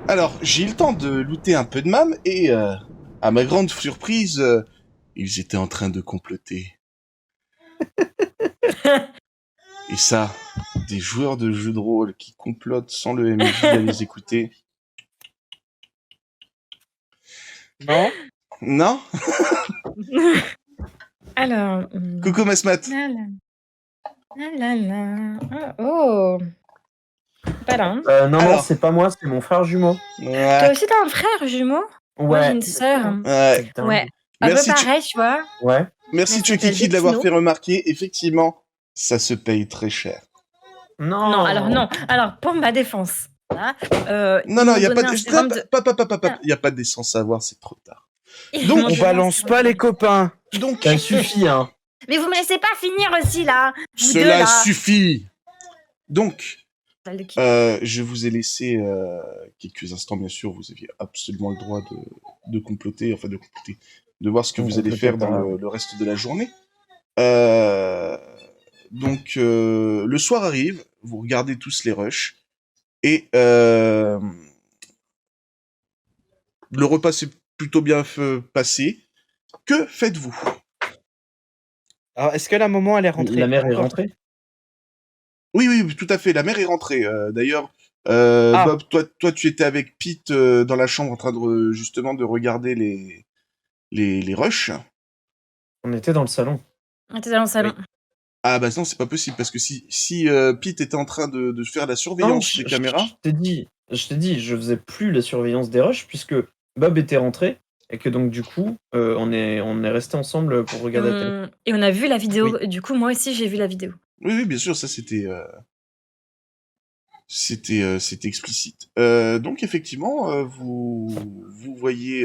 Alors, j'ai eu le temps de looter un peu de mam et, à ma grande surprise, ils étaient en train de comploter. Et ça, des joueurs de jeux de rôle qui complotent sans le MJ à les écouter. Non. Non? Alors. Coucou Masmat. La la. La la la. Ah, oh. Pas là. Hein. Non, Alors. c'est pas moi, c'est mon frère jumeau. Ouais. Toi aussi, t'as un frère jumeau? Moi, j'ai une sœur. Ouais. Ouais. Un peu Merci, pareil, tu vois. Ouais. Merci Elle s'appelle Chuckiki de l'avoir Bettino. fait remarquer. Effectivement, ça se paye très cher. Non. Non, alors non. Alors, pour ma défense, là, Non, ils non, m'ont il y a pas donné de... un sérum de... Il y a pas d'essence à avoir, c'est trop tard. Ils Donc, m'ont On donné un balance sérum pas de- les copains. Donc, Ça suffit, hein. Mais vous me laissez pas finir aussi, là. Vous deux, cela là. suffit. Donc, Balle de cul. je vous ai laissé quelques instants, bien sûr. Vous aviez absolument le droit de comploter, enfin de comploter, de voir ce que vous allez faire dans le reste de la journée. Donc, le soir arrive, vous regardez tous les rushs, et le repas s'est plutôt bien passé. Que faites-vous? Alors, est-ce que la maman, elle est rentrée? La mère est Encore rentrée. Oui, tout à fait. La mère est rentrée. D'ailleurs, Ah. Bob, toi, tu étais avec Pete dans la chambre en train de justement de regarder les rushs. On était dans le salon. On était dans le salon. Ah bah non, c'est pas possible parce que si Pete était en train de faire la Non, surveillance des caméras. Je t'ai dit, je faisais plus la surveillance des rushs puisque Bob était rentré et que donc du coup, on est resté ensemble pour regarder la télé. Et on a vu la vidéo. Oui. Du coup, moi aussi, j'ai vu la vidéo. Oui, bien sûr, ça c'était explicite. Donc effectivement, vous voyez,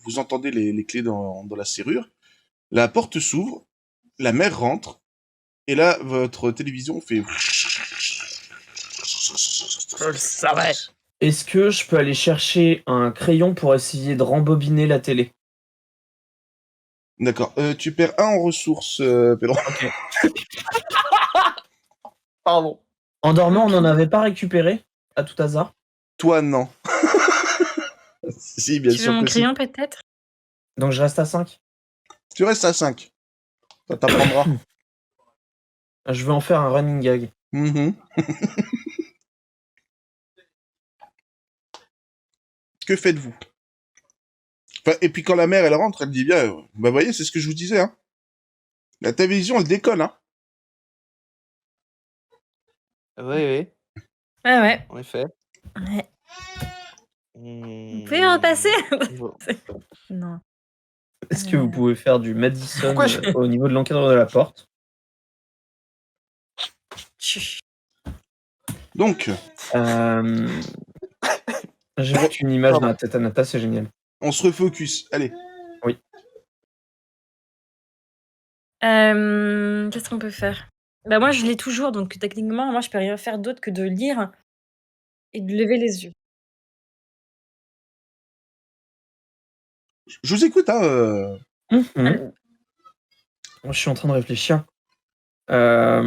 vous entendez les clés dans la serrure. La porte s'ouvre, la mère rentre, et là votre télévision fait. Je le savais. Est-ce que je peux aller chercher un crayon pour essayer de rembobiner la télé? D'accord. Tu perds 1 en ressources, Pedro. Ok. Pardon. En dormant, on n'en avait pas récupéré, à tout hasard? Toi, non. Si, bien Tu veux sûr mon que si. crayon, peut-être? Donc je reste à 5. Tu restes à 5. Ça t'apprendra. Je vais en faire un running gag. Mhm. Que faites-vous? Enfin, et puis quand la mère elle rentre, elle dit bien, bah voyez, c'est ce que je vous disais, hein. La télévision elle déconne, hein. Oui, Ouais. en effet. Ouais. Vous pouvez repasser? Bon. Non. Est-ce que vous pouvez faire du Madison Pourquoi au niveau de l'encadre de la porte? Chut. Donc, J'ai juste une image dans la tête à Nata, c'est génial. on se refocus. Allez. Qu'est-ce qu'on peut faire? Bah, moi, je l'ai toujours, donc techniquement, moi, je peux rien faire d'autre que de lire et de lever les yeux. Je vous écoute, hein. Je suis en train de réfléchir. Bah,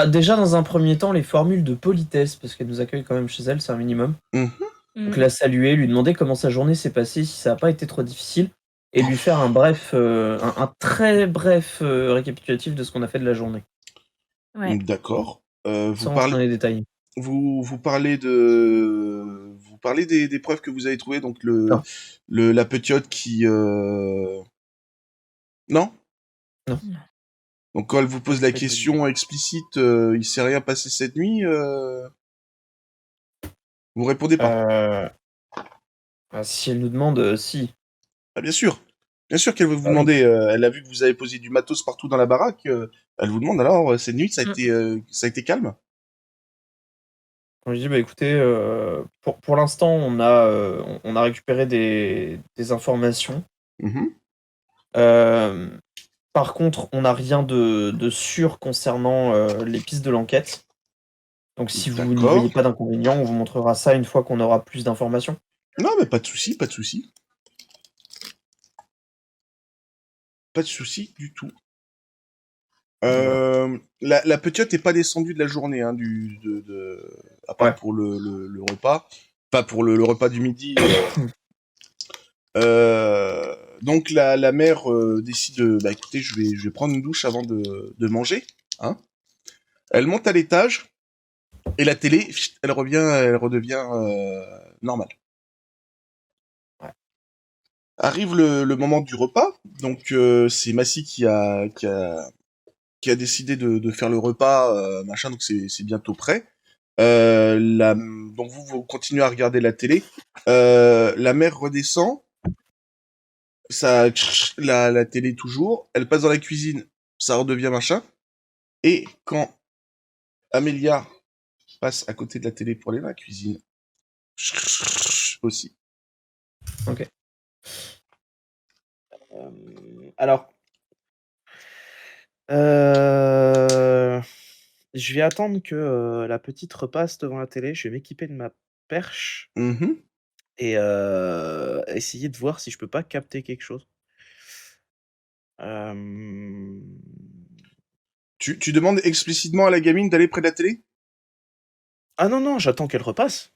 déjà, dans un premier temps, les formules de politesse, parce qu'elle nous accueille quand même chez elle, c'est un minimum. Donc la saluer, lui demander comment sa journée s'est passée, si ça n'a pas été trop difficile, et lui faire un très bref récapitulatif de ce qu'on a fait de la journée. Ouais. D'accord. Vous Sans rentrer dans parlez, les détails. vous parlez des preuves que vous avez trouvées, donc Non. la petite qui, non? Non. Donc quand elle vous pose la question explicite, il s'est rien passé cette nuit, vous répondez pas. Si elle nous demande, si. Ah, bien sûr qu'elle va vous demander. Elle a vu que vous avez posé du matos partout dans la baraque. Elle vous demande alors cette nuit ça a été calme. Je dis bah écoutez, pour l'instant on a récupéré des informations. Par contre, on n'a rien de sûr concernant les pistes de l'enquête. Donc si vous n'y voyez pas d'inconvénient, on vous montrera ça une fois qu'on aura plus d'informations. Non, mais pas de souci. Pas de souci du tout. La petite n'est pas descendue de la journée, hein, à part pour le repas. pas pour le repas du midi. Donc la mère décide, bah écoutez, je vais prendre une douche avant de manger. Hein. Elle monte à l'étage et la télé, elle redevient normale. Ouais. Arrive le moment du repas, donc c'est Massy qui a décidé de faire le repas, machin, donc c'est bientôt prêt. Donc vous continuez à regarder la télé. La mère redescend, ça la télé toujours, elle passe dans la cuisine, ça redevient machin. Et quand Amélia passe à côté de la télé pour aller dans la cuisine, aussi. Ok. Alors, je vais attendre que la petite repasse devant la télé. Je vais m'équiper de ma perche Mhm. et essayer de voir si je peux pas capter quelque chose. Tu demandes explicitement à la gamine d'aller près de la télé? Ah non, j'attends qu'elle repasse.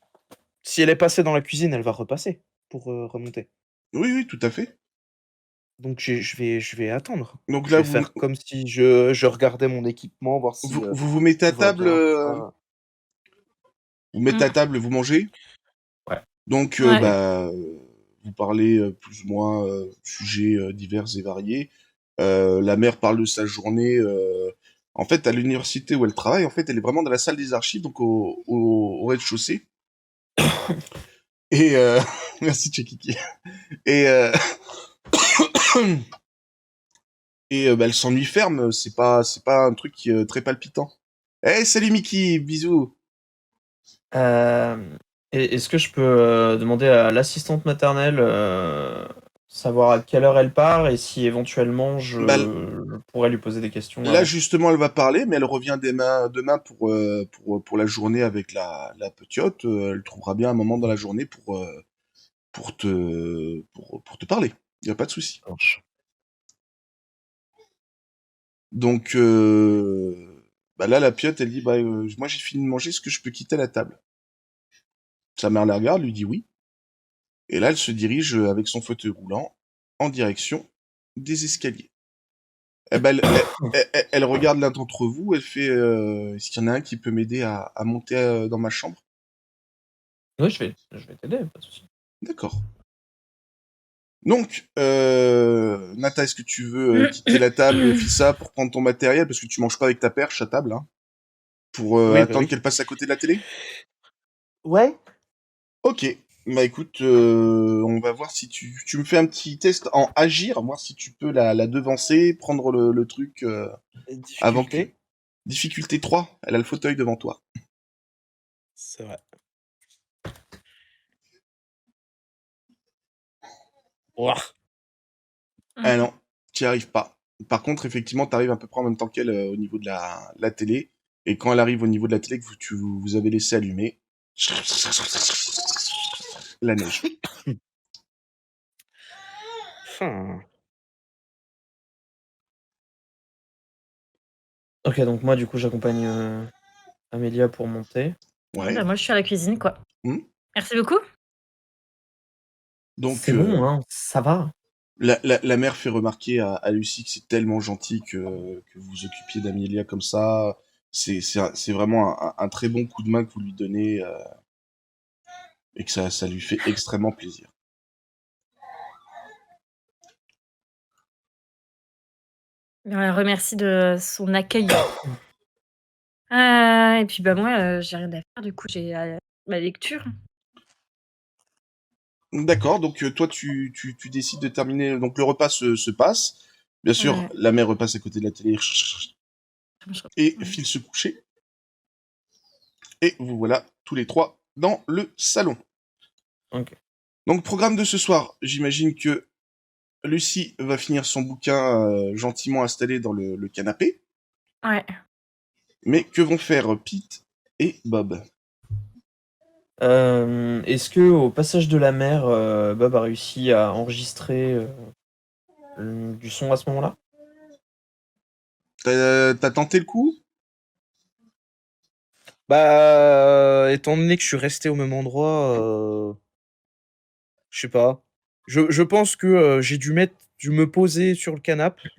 Si elle est passée dans la cuisine, elle va repasser pour remonter. Oui, tout à fait. Donc je vais attendre. Donc Je là, vais faire comme si je regardais mon équipement, voir si vous mettez à tout va table, bien, tout ça. vous mettez à table, vous mangez. Ouais. Donc, Ouais. vous parlez plus ou moins sujets divers et variés. La mère parle de sa journée. En fait, à l'université où elle travaille, en fait, elle est vraiment dans la salle des archives, donc au rez-de-chaussée. Et merci Tchekiki. Et bah, elle s'ennuie ferme. C'est pas un truc très palpitant. Hey, salut Mickey, bisous. Est-ce que je peux demander à l'assistante maternelle savoir à quelle heure elle part et si éventuellement je Bah, pourrais lui poser des questions là, avant? justement, elle va parler, mais elle revient demain pour la journée avec la petite. Elle trouvera bien un moment dans la journée pour te parler. Il n'y a pas de souci. Ça marche. Donc, bah là, la piotte, elle dit, bah, moi, j'ai fini de manger, est-ce que je peux quitter la table? Sa mère la regarde, lui dit oui. Et là, elle se dirige avec son fauteuil roulant en direction des escaliers. Eh ben, elle regarde l'un d'entre vous, elle fait, est-ce qu'il y en a un qui peut m'aider à monter dans ma chambre? Oui, je vais t'aider, pas de souci. D'accord. Donc, Nata, est-ce que tu veux quitter la table, Fissa, pour prendre ton matériel, parce que tu manges pas avec ta perche à table, hein, pour Oui, bah attendre oui. qu'elle passe à côté de la télé? Ouais. Ok. Bah écoute, on va voir si tu me fais un petit test en agir, voir si tu peux la devancer, prendre le truc avant que... Difficulté. Difficulté 3, elle a le fauteuil devant toi. C'est vrai. Ouah. Ah non, tu n'y arrives pas. Par contre, effectivement, tu arrives à peu près en même temps qu'elle au niveau de la télé. Et quand elle arrive au niveau de la télé que vous avez laissé allumer, la neige. Hmm. Ok, donc moi, du coup, j'accompagne Amélia pour monter. Ouais, Ouais. bah, moi, je suis à la cuisine, quoi. Hmm. Merci beaucoup. Donc, C'est bon, hein, ça va. la mère fait remarquer à Lucie que c'est tellement gentil que vous vous occupiez d'Amélia comme ça. C'est vraiment un très bon coup de main que vous lui donnez et que ça lui fait extrêmement plaisir. On la remercie de son accueil. Et puis, bah, moi, j'ai rien à faire, du coup, j'ai ma lecture. D'accord, donc toi tu décides de terminer, donc le repas se passe. Bien sûr, Ouais. la mère repasse à côté de la télé et Ouais. file se coucher. Et vous voilà tous les trois dans le salon. Ok. Donc programme de ce soir, j'imagine que Lucie va finir son bouquin gentiment installé dans le canapé. Ouais. Mais que vont faire Pete et Bob? Est-ce que au passage de la mer, Bob a réussi à enregistrer du son à ce moment-là? T'as tenté le coup? Bah, étant donné que je suis resté au même endroit, je sais pas. Je pense que j'ai dû me poser sur le canapé,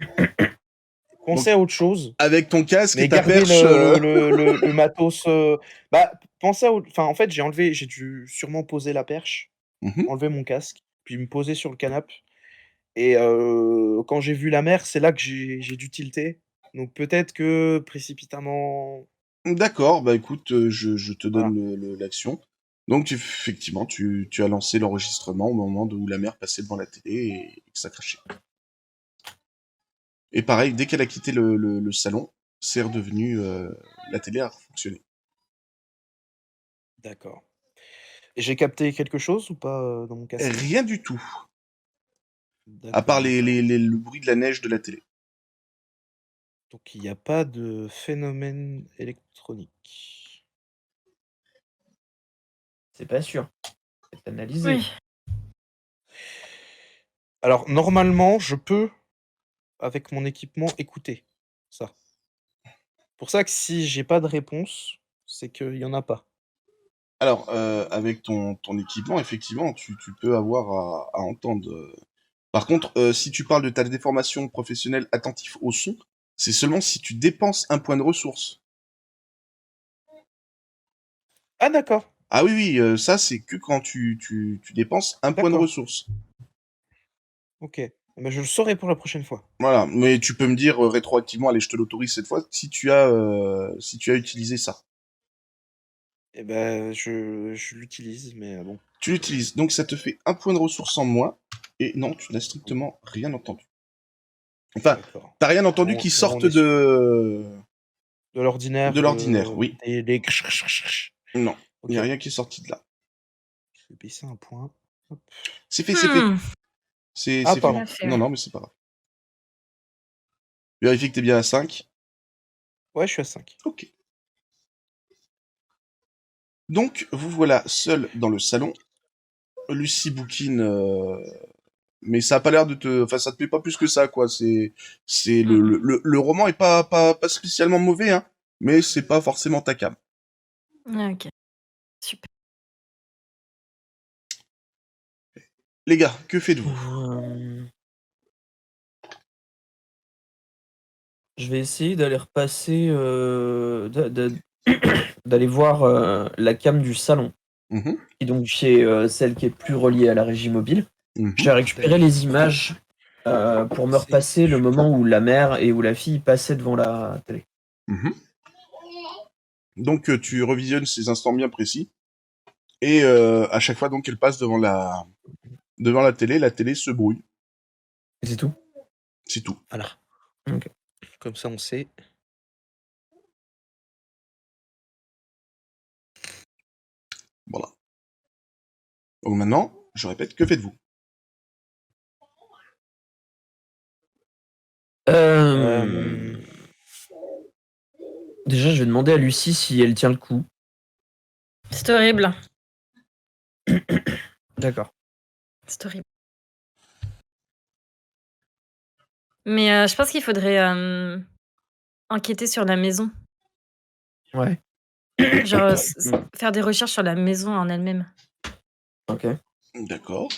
penser Donc, à autre chose, avec ton casque et mais ta garder perche. le matos. Bah, penser à autre. Enfin, en fait, j'ai dû sûrement poser la perche, Mhm. enlever mon casque, puis me poser sur le canapé. Et quand j'ai vu la mer, c'est là que j'ai dû tilter. Donc peut-être que précipitamment. D'accord, bah écoute, je te Voilà. donne l'action. Donc effectivement, tu as lancé l'enregistrement au moment où la mère passait devant la télé et que ça crachait. Et pareil, dès qu'elle a quitté le salon, c'est redevenu la télé a fonctionné. D'accord. Et j'ai capté quelque chose ou pas dans mon casque? Rien du tout, à part D'accord. le bruit de la neige de la télé. Donc il n'y a pas de phénomène électronique. C'est pas sûr. C'est analysé. Oui. Alors normalement, je peux, avec mon équipement, écouter ça. Pour ça que si j'ai pas de réponse, c'est qu'il y en a pas. Alors, avec ton équipement, effectivement, tu peux avoir à entendre. Par contre, si tu parles de ta déformation professionnelle attentif au son, c'est seulement si tu dépenses un point de ressource. Ah d'accord, Ah oui, oui, ça c'est que quand tu dépenses un point de d'accord. ressource. Ok. Mais je le saurai pour la prochaine fois. Voilà, mais tu peux me dire rétroactivement, allez, je te l'autorise cette fois, si tu as utilisé ça. Eh ben, je l'utilise, mais bon. Tu l'utilises, donc ça te fait un point de ressource en moins, et non, tu n'as strictement rien entendu. Enfin, D'accord. t'as rien entendu Bon, qui bon, on sorte est sûr. de De l'ordinaire, l'ordinaire, oui. les... Non, il Ok. n'y a rien qui est sorti de là. Je vais baisser un point. Hop. C'est fait, c'est fait. Hmm. Ah, C'est fait. Bien pardon. fait, Non, ouais. non, mais c'est pas grave. Vérifie que t'es bien à 5. Ouais, je suis à 5. Ok. Donc, vous voilà seul dans le salon. Lucie bouquine, mais ça a pas l'air de te... Enfin, ça te plaît pas plus que ça, quoi. C'est le roman est pas spécialement mauvais, hein, mais c'est pas forcément ta cam. Ok. Super. Les gars, que faites-vous? Je vais essayer d'aller repasser, d'aller voir la cam du salon, Mhm, qui donc est celle qui est plus reliée à la régie mobile. mhm. J'ai récupéré les images pour me repasser le moment où la mère et où la fille passaient devant la télé. Mhm. Donc, tu revisionnes ces instants bien précis. Et à chaque fois donc qu'elle passe devant la télé se brouille. Et c'est tout? C'est tout. Voilà. Ok. Comme ça, on sait. Voilà. Donc maintenant, je répète, que faites-vous? Euh, Déjà, je vais demander à Lucie si elle tient le coup. C'est horrible. D'accord. C'est horrible. Mais je pense qu'il faudrait enquêter sur la maison. Ouais. Genre faire des recherches sur la maison en elle-même. Ok. D'accord.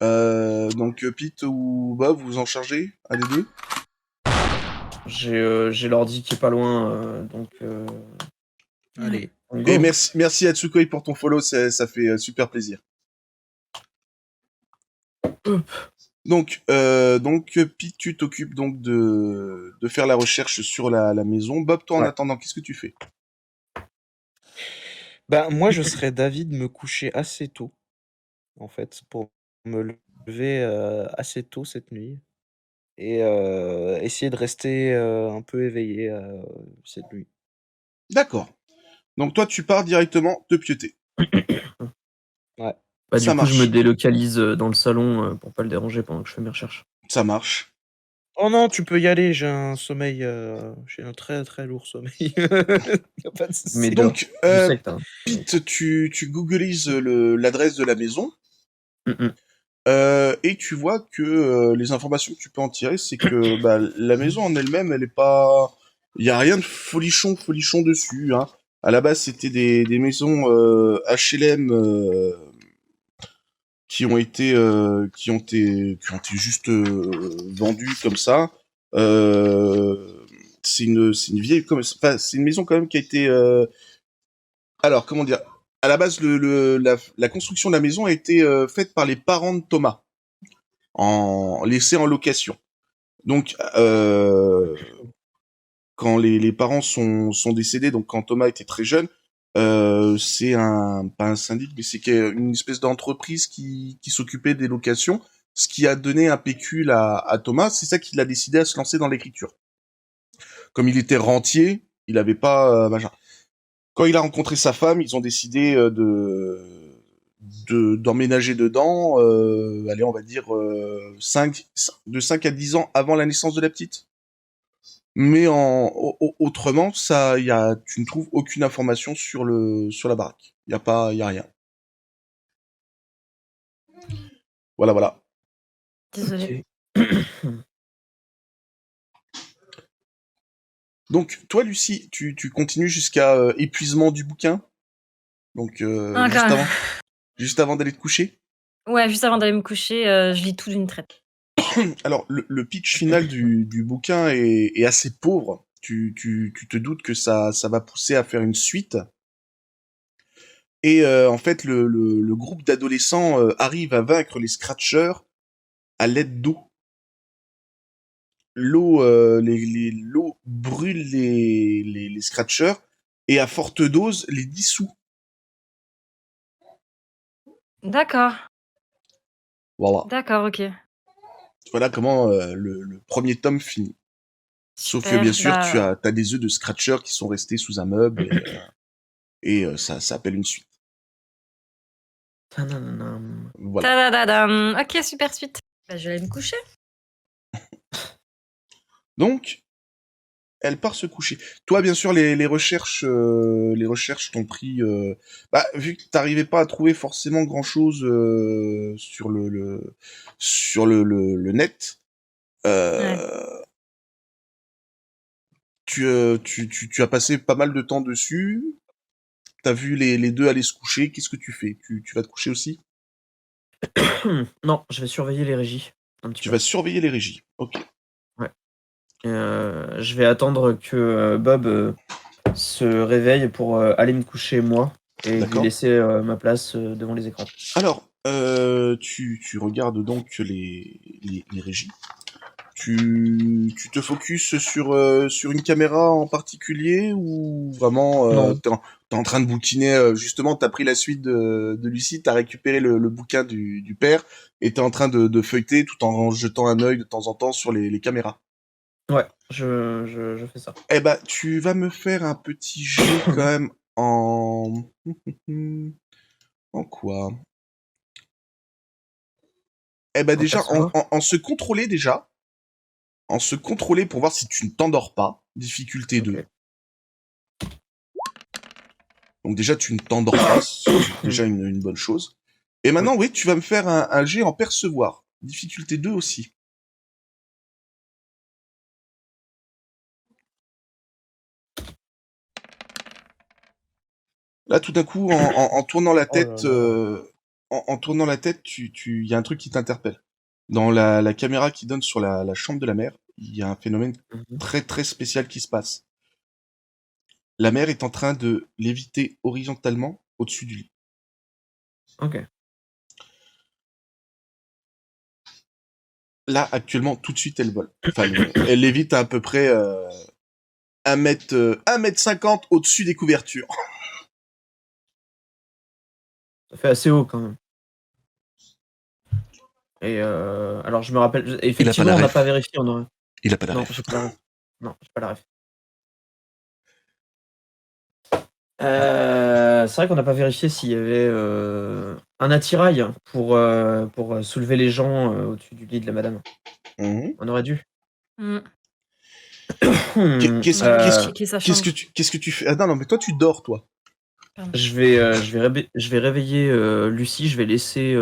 Donc Pete ou Bob, vous en chargez? Un des deux? J'ai l'ordi qui est pas loin, donc Allez. on Et go. merci à Tsukoi pour ton follow, ça fait super plaisir. Donc Pete, tu t'occupes donc de faire la recherche sur la maison. Bob, toi en Ouais. attendant, qu'est-ce que tu fais? Ben, moi, je serais d'avis de me coucher assez tôt, en fait, pour me lever assez tôt cette nuit et essayer de rester un peu éveillé cette nuit. D'accord. Donc toi, tu pars directement te pieuter. Ouais. Bah, Ça du coup, je me marche. délocalise dans le salon pour pas le déranger pendant que je fais mes recherches. Ça marche. Oh non, tu peux y aller, j'ai un sommeil, j'ai un très très lourd sommeil. Y a pas de souci. Mais Donc, je sais que t'as. Pete, tu googlises l'adresse de la maison. Mm-mm. Et tu vois que les informations que tu peux en tirer, c'est que bah, la maison en elle-même, elle est pas Il y a rien de folichon dessus. Hein. À la base, c'était des maisons HLM qui ont été juste vendues comme ça. C'est une vieille, enfin, c'est une maison quand même qui a été. Alors, comment dire? À la base, la construction de la maison a été faite par les parents de Thomas, laissée en location. Donc, quand les parents sont décédés, donc quand Thomas était très jeune, c'est pas un syndic, mais c'est une espèce d'entreprise qui s'occupait des locations, ce qui a donné un pécule à Thomas. C'est ça qui l'a décidé à se lancer dans l'écriture. Comme il était rentier, il avait pas machin. Quand il a rencontré sa femme, ils ont décidé d'emménager dedans, allez, on va dire de 5 à 10 ans avant la naissance de la petite. Mais autrement, tu ne trouves aucune information sur la baraque. Il y a rien. Voilà. Désolé. Donc, toi, Lucie, tu continues jusqu'à épuisement du bouquin. Donc, juste avant d'aller te coucher. Ouais, juste avant d'aller me coucher, je lis tout d'une traite. Alors, le pitch final du bouquin est assez pauvre. Tu te doutes que ça va pousser à faire une suite. Et en fait, le groupe d'adolescents arrive à vaincre les Scratchers à l'aide d'eau. L'eau brûle les Scratchers et à forte dose les dissout. D'accord. Voilà. D'accord, ok. Voilà comment le premier tome finit. Sauf que bien sûr, t'as des œufs de Scratchers qui sont restés sous un meuble et ça appelle une suite. Voilà. Ok, super suite. Bah, je vais aller me coucher. Donc, elle part se coucher. Toi, bien sûr, les recherches t'ont pris. Vu que t'arrivais pas à trouver forcément grand-chose sur le net, tu as passé pas mal de temps dessus. T'as vu les deux aller se coucher. Qu'est-ce que tu fais? Tu vas te coucher aussi? Non, je vais surveiller les régies. Tu vas surveiller les régies. Ok. Ouais. Je vais attendre que Bob se réveille pour aller me coucher moi et lui laisser ma place devant les écrans. Alors, tu regardes donc les régies. Tu te focuses sur une caméra en particulier ou vraiment t'es en train de bouquiner justement t'as pris la suite de Lucie, t'as récupéré le bouquin du père et t'es en train de feuilleter tout en jetant un œil de temps en temps sur les caméras. Ouais, je fais ça. Eh ben, tu vas me faire un petit jet quand même en quoi? Eh ben déjà en se contrôler déjà. En se contrôler pour voir si tu ne t'endors pas. Difficulté 2. Donc déjà, tu ne t'endors pas. C'est déjà une bonne chose. Et maintenant, oui, tu vas me faire un jet en percevoir. Difficulté 2 aussi. Là, tout d'un coup, en tournant la tête, en tournant la tête, y a un truc qui t'interpelle. Dans la caméra qui donne sur la chambre de la mère, il y a un phénomène très très spécial qui se passe. La mère est en train de léviter horizontalement au-dessus du lit. Ok. Là, actuellement, tout de suite, elle vole. Enfin, elle lévite à peu près 1m50 au-dessus des couvertures. Ça fait assez haut quand même. Et alors je me rappelle, effectivement, on n'a pas vérifié. Il a pas la ref. Non, j'ai pas la ref. C'est vrai qu'on n'a pas vérifié s'il y avait un attirail pour soulever les gens au-dessus du lit de la madame. On aurait dû. Qu'est-ce que tu fais? Ah non, mais toi tu dors, toi. Je vais réveiller Lucie, je vais laisser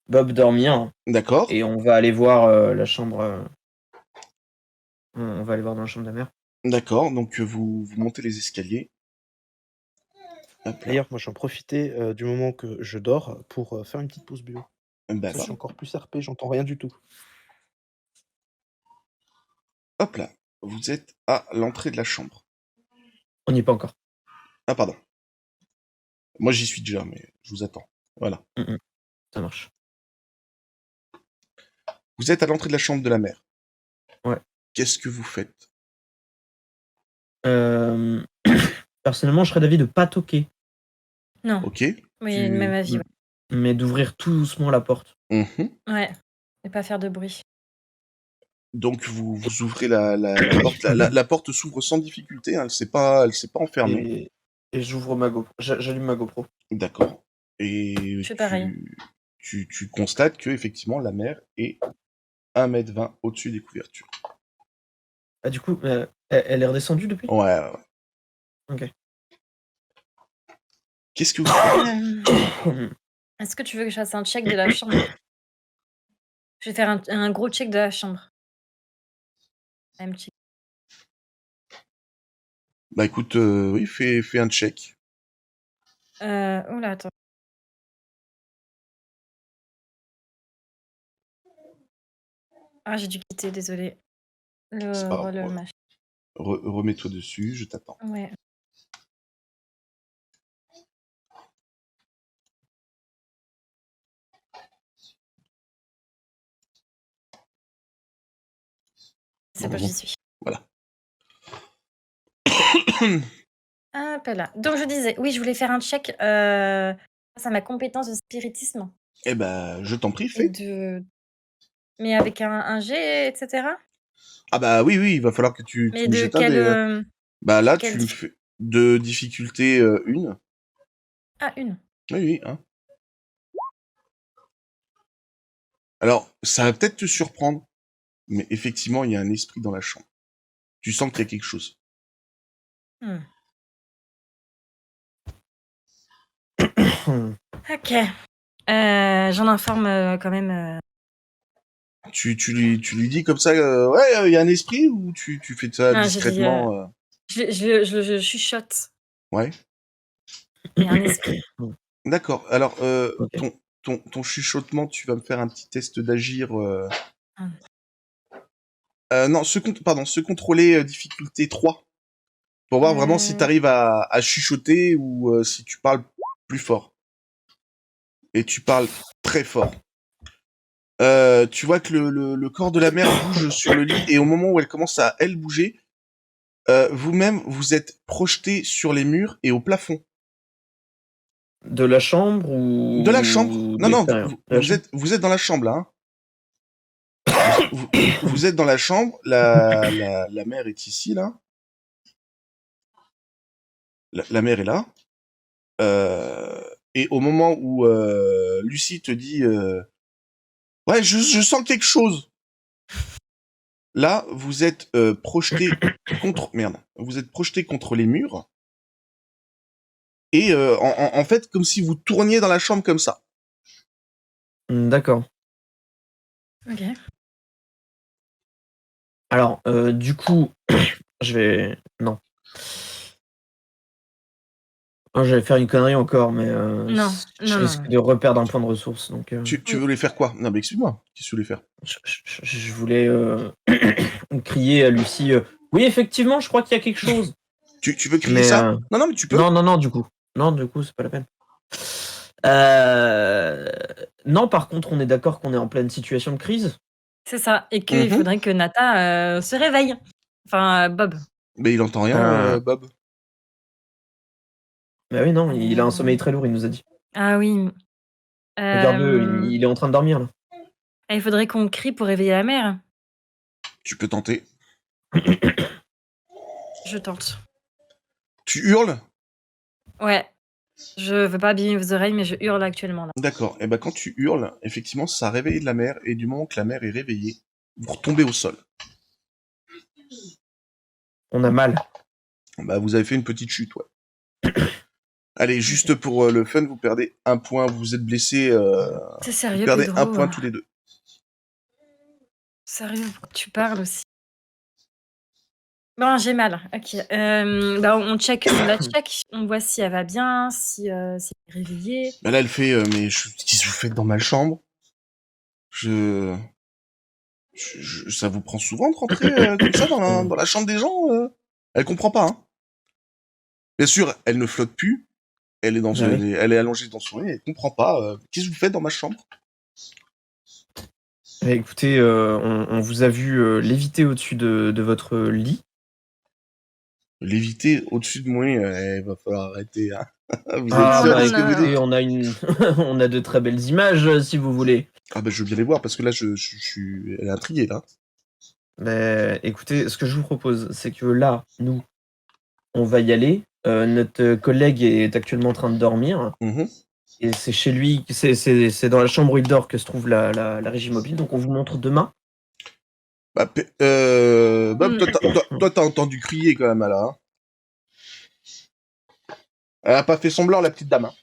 Bob dormir. D'accord. Et on va aller voir la chambre. On va aller voir dans la chambre de la mère. D'accord, donc vous montez les escaliers. Hop là. D'ailleurs, moi, j'en profitais du moment que je dors pour faire une petite pause bio. Ça, je suis D'accord. encore plus RP, j'entends rien du tout. Hop là. Vous êtes à l'entrée de la chambre. On n'y est pas encore. Ah, pardon. Moi, j'y suis déjà, mais je vous attends. Voilà. Ça marche. Vous êtes à l'entrée de la chambre de la mère. Ouais. Qu'est-ce que vous faites? Personnellement, je serais d'avis de pas toquer, Non. Ok. Oui, même avis. Ouais. mais d'ouvrir tout doucement la porte. Mhm. Ouais. Et pas faire de bruit. Donc vous ouvrez la porte. La porte s'ouvre sans difficulté. Hein, elle s'est pas enfermée. Et j'ouvre ma GoPro. J'allume ma GoPro. D'accord. Et Je fais pareil. tu constates que effectivement la mère est 1,20 m au-dessus des couvertures. Ah, du coup, elle est redescendue depuis? Ouais. Ok. Qu'est-ce que vous faites? Est-ce que tu veux que je fasse un check de la chambre? Je vais faire un gros check de la chambre. Bah écoute, oui, fais un check. Oula, attends. Ah, j'ai dû quitter, désolée. C'est pas grave. Machin. Remets-toi dessus, je t'attends. Ouais. C'est bon, j'y suis. Voilà. Hop là. Donc je disais, oui, je voulais faire un check face à ma compétence de spiritisme. Eh ben, je t'en prie, fais. Mais avec un G, etc. Ah bah oui, il va falloir que tu Mais me de jettes un dé. Bah là, tu me fais de difficulté 1. Ah, 1. Oui, hein. Alors, ça va peut-être te surprendre, mais effectivement, il y a un esprit dans la chambre. Tu sens qu'il y a quelque chose. Ok. J'en informe quand même. Tu lui dis comme ça, ouais, il y a un esprit, ou tu fais ça Non, discrètement je chuchote. Ouais. Il y a un esprit. D'accord. Alors, Ok. ton chuchotement, tu vas me faire un petit test d'agir. Non, se contrôler difficulté 3. Pour voir vraiment si tu arrives à chuchoter ou si tu parles plus fort. Et tu parles très fort. Tu vois que le corps de la mère bouge sur le lit, et au moment où elle commence à, elle, bouger, vous-même, vous êtes projeté sur les murs et au plafond. De la chambre ou De la chambre. de Non, l'extérieur? vous êtes dans la chambre, là. Hein. Vous êtes dans la chambre, la mère est ici, là. La mère est là. Et au moment où Lucie te dit ouais, je sens quelque chose. Là, vous êtes projeté contre... Merde. Vous êtes projeté contre les murs. Et en fait, comme si vous tourniez dans la chambre comme ça. D'accord. Ok. Alors, du coup, je vais... Non. J'allais faire une connerie encore, mais je risque de reperdre un point de ressource. Donc, Tu voulais faire quoi? Non, mais excuse-moi. Qu'est-ce que tu voulais faire? je voulais crier à Lucie oui, effectivement, je crois qu'il y a quelque chose. Tu veux crier ça? Non, mais tu peux. Non, du coup. Non, du coup, c'est pas la peine. Non, par contre, on est d'accord qu'on est en pleine situation de crise. C'est ça. Et qu'il faudrait que Nata se réveille. Enfin, Bob. Mais il entend rien, Bob. Bah oui, non, il a un sommeil très lourd, il nous a dit. Ah oui. Regarde-le, il est en train de dormir, là. Il faudrait qu'on crie pour réveiller la mère. Tu peux tenter. Je tente. Tu hurles? Ouais. Je veux pas abîmer vos oreilles, mais je hurle actuellement, là. D'accord. Et ben quand tu hurles, effectivement, ça réveille la mère, et du moment que la mère est réveillée, vous retombez au sol. On a mal. Bah, vous avez fait une petite chute, ouais. Allez, juste pour le fun, vous perdez un point, vous êtes blessés. C'est sérieux, vous perdez Pedro, un point tous les deux. Sérieux, tu parles aussi. Bon, j'ai mal. OK. Bah, on check, on la check, on voit si elle va bien, si elle est réveillée. Bah là, elle fait, mais qu'est-ce que vous faites dans ma chambre? Ça vous prend souvent de rentrer comme ça dans la chambre des gens Elle comprend pas, hein. Bien sûr, elle ne flotte plus. Elle est elle est allongée dans son lit. Elle comprend pas. Qu'est-ce que vous faites dans ma chambre? Écoutez, on vous a vu léviter au-dessus de votre lit. Léviter au-dessus de moi, il va falloir arrêter. Hein. Vous Ah êtes sûr bah de ce que vous écoutez, dites? on a on a de très belles images si vous voulez. Ah bah je veux bien les voir parce que là, je suis... Elle est intriguée, là. Mais écoutez, ce que je vous propose, c'est que là, nous, on va y aller. Notre collègue est actuellement en train de dormir. Et c'est chez lui, c'est dans la chambre où il dort que se trouve la régie mobile. Donc on vous montre demain. Bah, Bob, toi, t'as entendu crier quand même, là. Hein. Elle a pas fait semblant, la petite dame. Hein.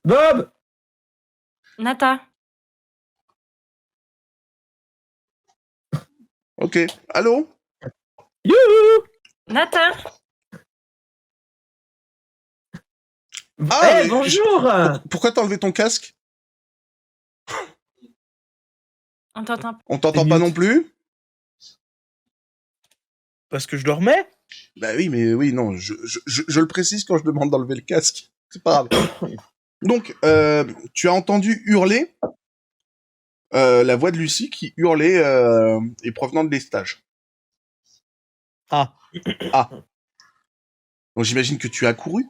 Bob! Nata. Ok. Allô? Youhou! Nata. Ah, bonjour! Pourquoi t'as enlevé ton casque? On t'entend pas. On t'entend pas non plus? Parce que je dormais? Bah oui, mais oui, non, je le précise quand je demande d'enlever le casque. C'est pas grave. Donc, tu as entendu hurler la voix de Lucie qui hurlait et provenant de l'estage. Ah. Ah. Donc j'imagine que tu as couru?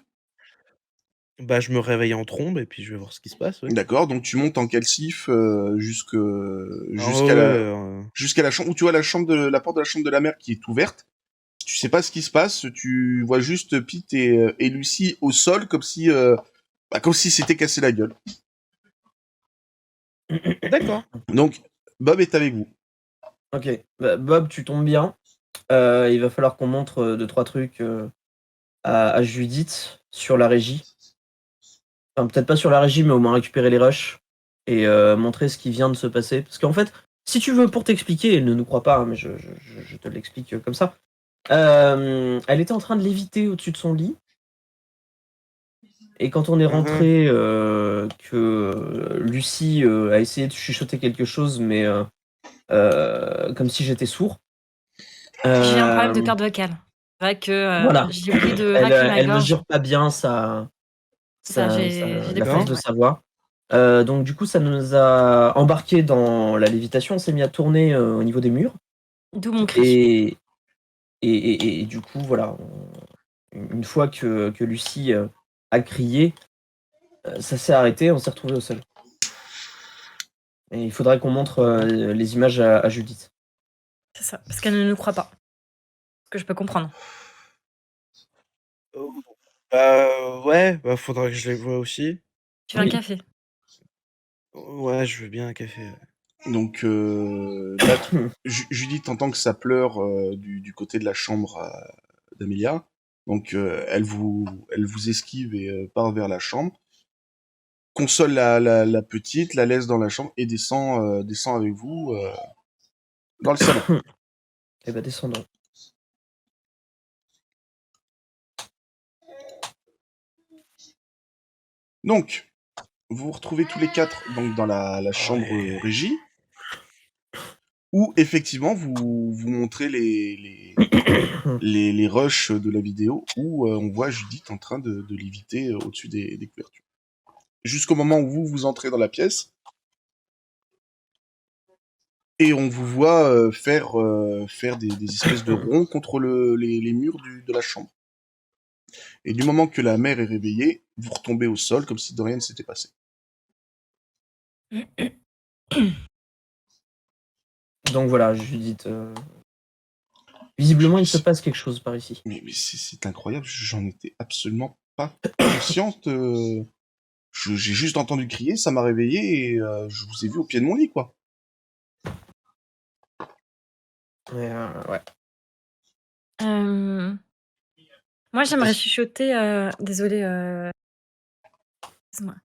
Bah je me réveille en trombe et puis je vais voir ce qui se passe. Oui. D'accord, donc tu montes en calcif jusqu'à la chambre où tu vois la porte de la chambre de la mère qui est ouverte. Tu sais pas ce qui se passe, tu vois juste Pete et Lucie au sol comme si c'était cassé la gueule. D'accord. Donc Bob est avec vous. Ok, bah, Bob, tu tombes bien. Il va falloir qu'on montre 2-3 trucs à Judith sur la régie. Enfin, peut-être pas sur la régie, mais au moins récupérer les rushs et montrer ce qui vient de se passer. Parce qu'en fait, si tu veux, pour t'expliquer, elle ne nous croit pas, hein, mais je te l'explique comme ça. Elle était en train de léviter au-dessus de son lit. Et quand on est rentré, que Lucie a essayé de chuchoter quelque chose, mais comme si j'étais sourd. J'ai un problème de corde vocale. C'est vrai que Voilà. j'ai oublié de racler ma Elle gorge. mesure pas bien la force de sa voix. Donc du coup, ça nous a embarqué dans la lévitation. On s'est mis à tourner au niveau des murs. D'où mon cri. Et du coup, voilà. Une fois que Lucie a crié, ça s'est arrêté. On s'est retrouvé au sol. Et il faudrait qu'on montre les images à Judith. C'est ça, parce qu'elle ne nous croit pas. Ce que je peux comprendre. Ouais, bah faudra que je les voie aussi. Tu veux un café? Ouais, je veux bien un café. Donc là, Judith entend que ça pleure du côté de la chambre d'Amelia. Donc elle vous esquive et part vers la chambre. Console la petite, la laisse dans la chambre et descend avec vous dans le salon. Eh ben descendons. Donc, vous vous retrouvez tous les quatre donc, dans la chambre régie, où effectivement vous montrez les rushs de la vidéo, où on voit Judith en train de léviter au-dessus des couvertures. Jusqu'au moment où vous entrez dans la pièce, et on vous voit faire des espèces de ronds contre les murs de la chambre. Et du moment que la mère est réveillée, vous retombez au sol comme si de rien ne s'était passé. Donc voilà, Judith. Visiblement, il se passe quelque chose par ici. Mais c'est incroyable, j'en étais absolument pas consciente. J'ai juste entendu crier, ça m'a réveillé et je vous ai vu au pied de mon lit, quoi. Ouais. Moi, j'aimerais chuchoter. Désolée. Excuse-moi.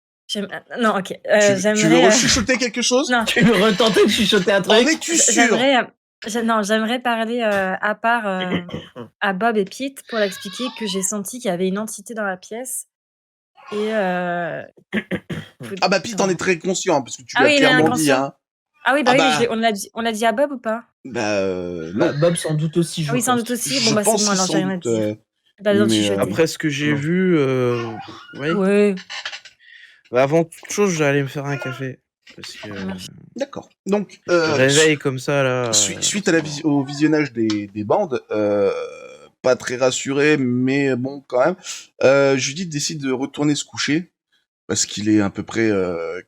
Non, ok. Tu veux rechuchoter quelque chose? Non. Tu veux retenter de chuchoter un truc? En es-tu sûr? Non, j'aimerais parler à part à Bob et Pete pour leur expliquer que j'ai senti qu'il y avait une entité dans la pièce. Et Ah bah Pete en est très conscient, parce que tu Ah lui as oui, il est clairement dit, inconscient. hein. Ah oui, bah Ah oui, bah, on l'a dit à Bob ou pas? bah non. Bob sans doute aussi, je Ah oui, sans pense. doute aussi. Je Bon bah c'est pense bon, si, alors j'ai sans rien à doute. dire. Pas besoin de mais chuchoter. Après ce que j'ai Non. vu, ouais. Ouais. Bah, avant toute chose, je vais aller me faire un café. Parce que Merci. D'accord. Donc, le réveil comme ça, là, suite c'est à mort. au visionnage des bandes, pas très rassuré, mais bon, quand même, Judith décide de retourner se coucher, parce qu'il est à peu près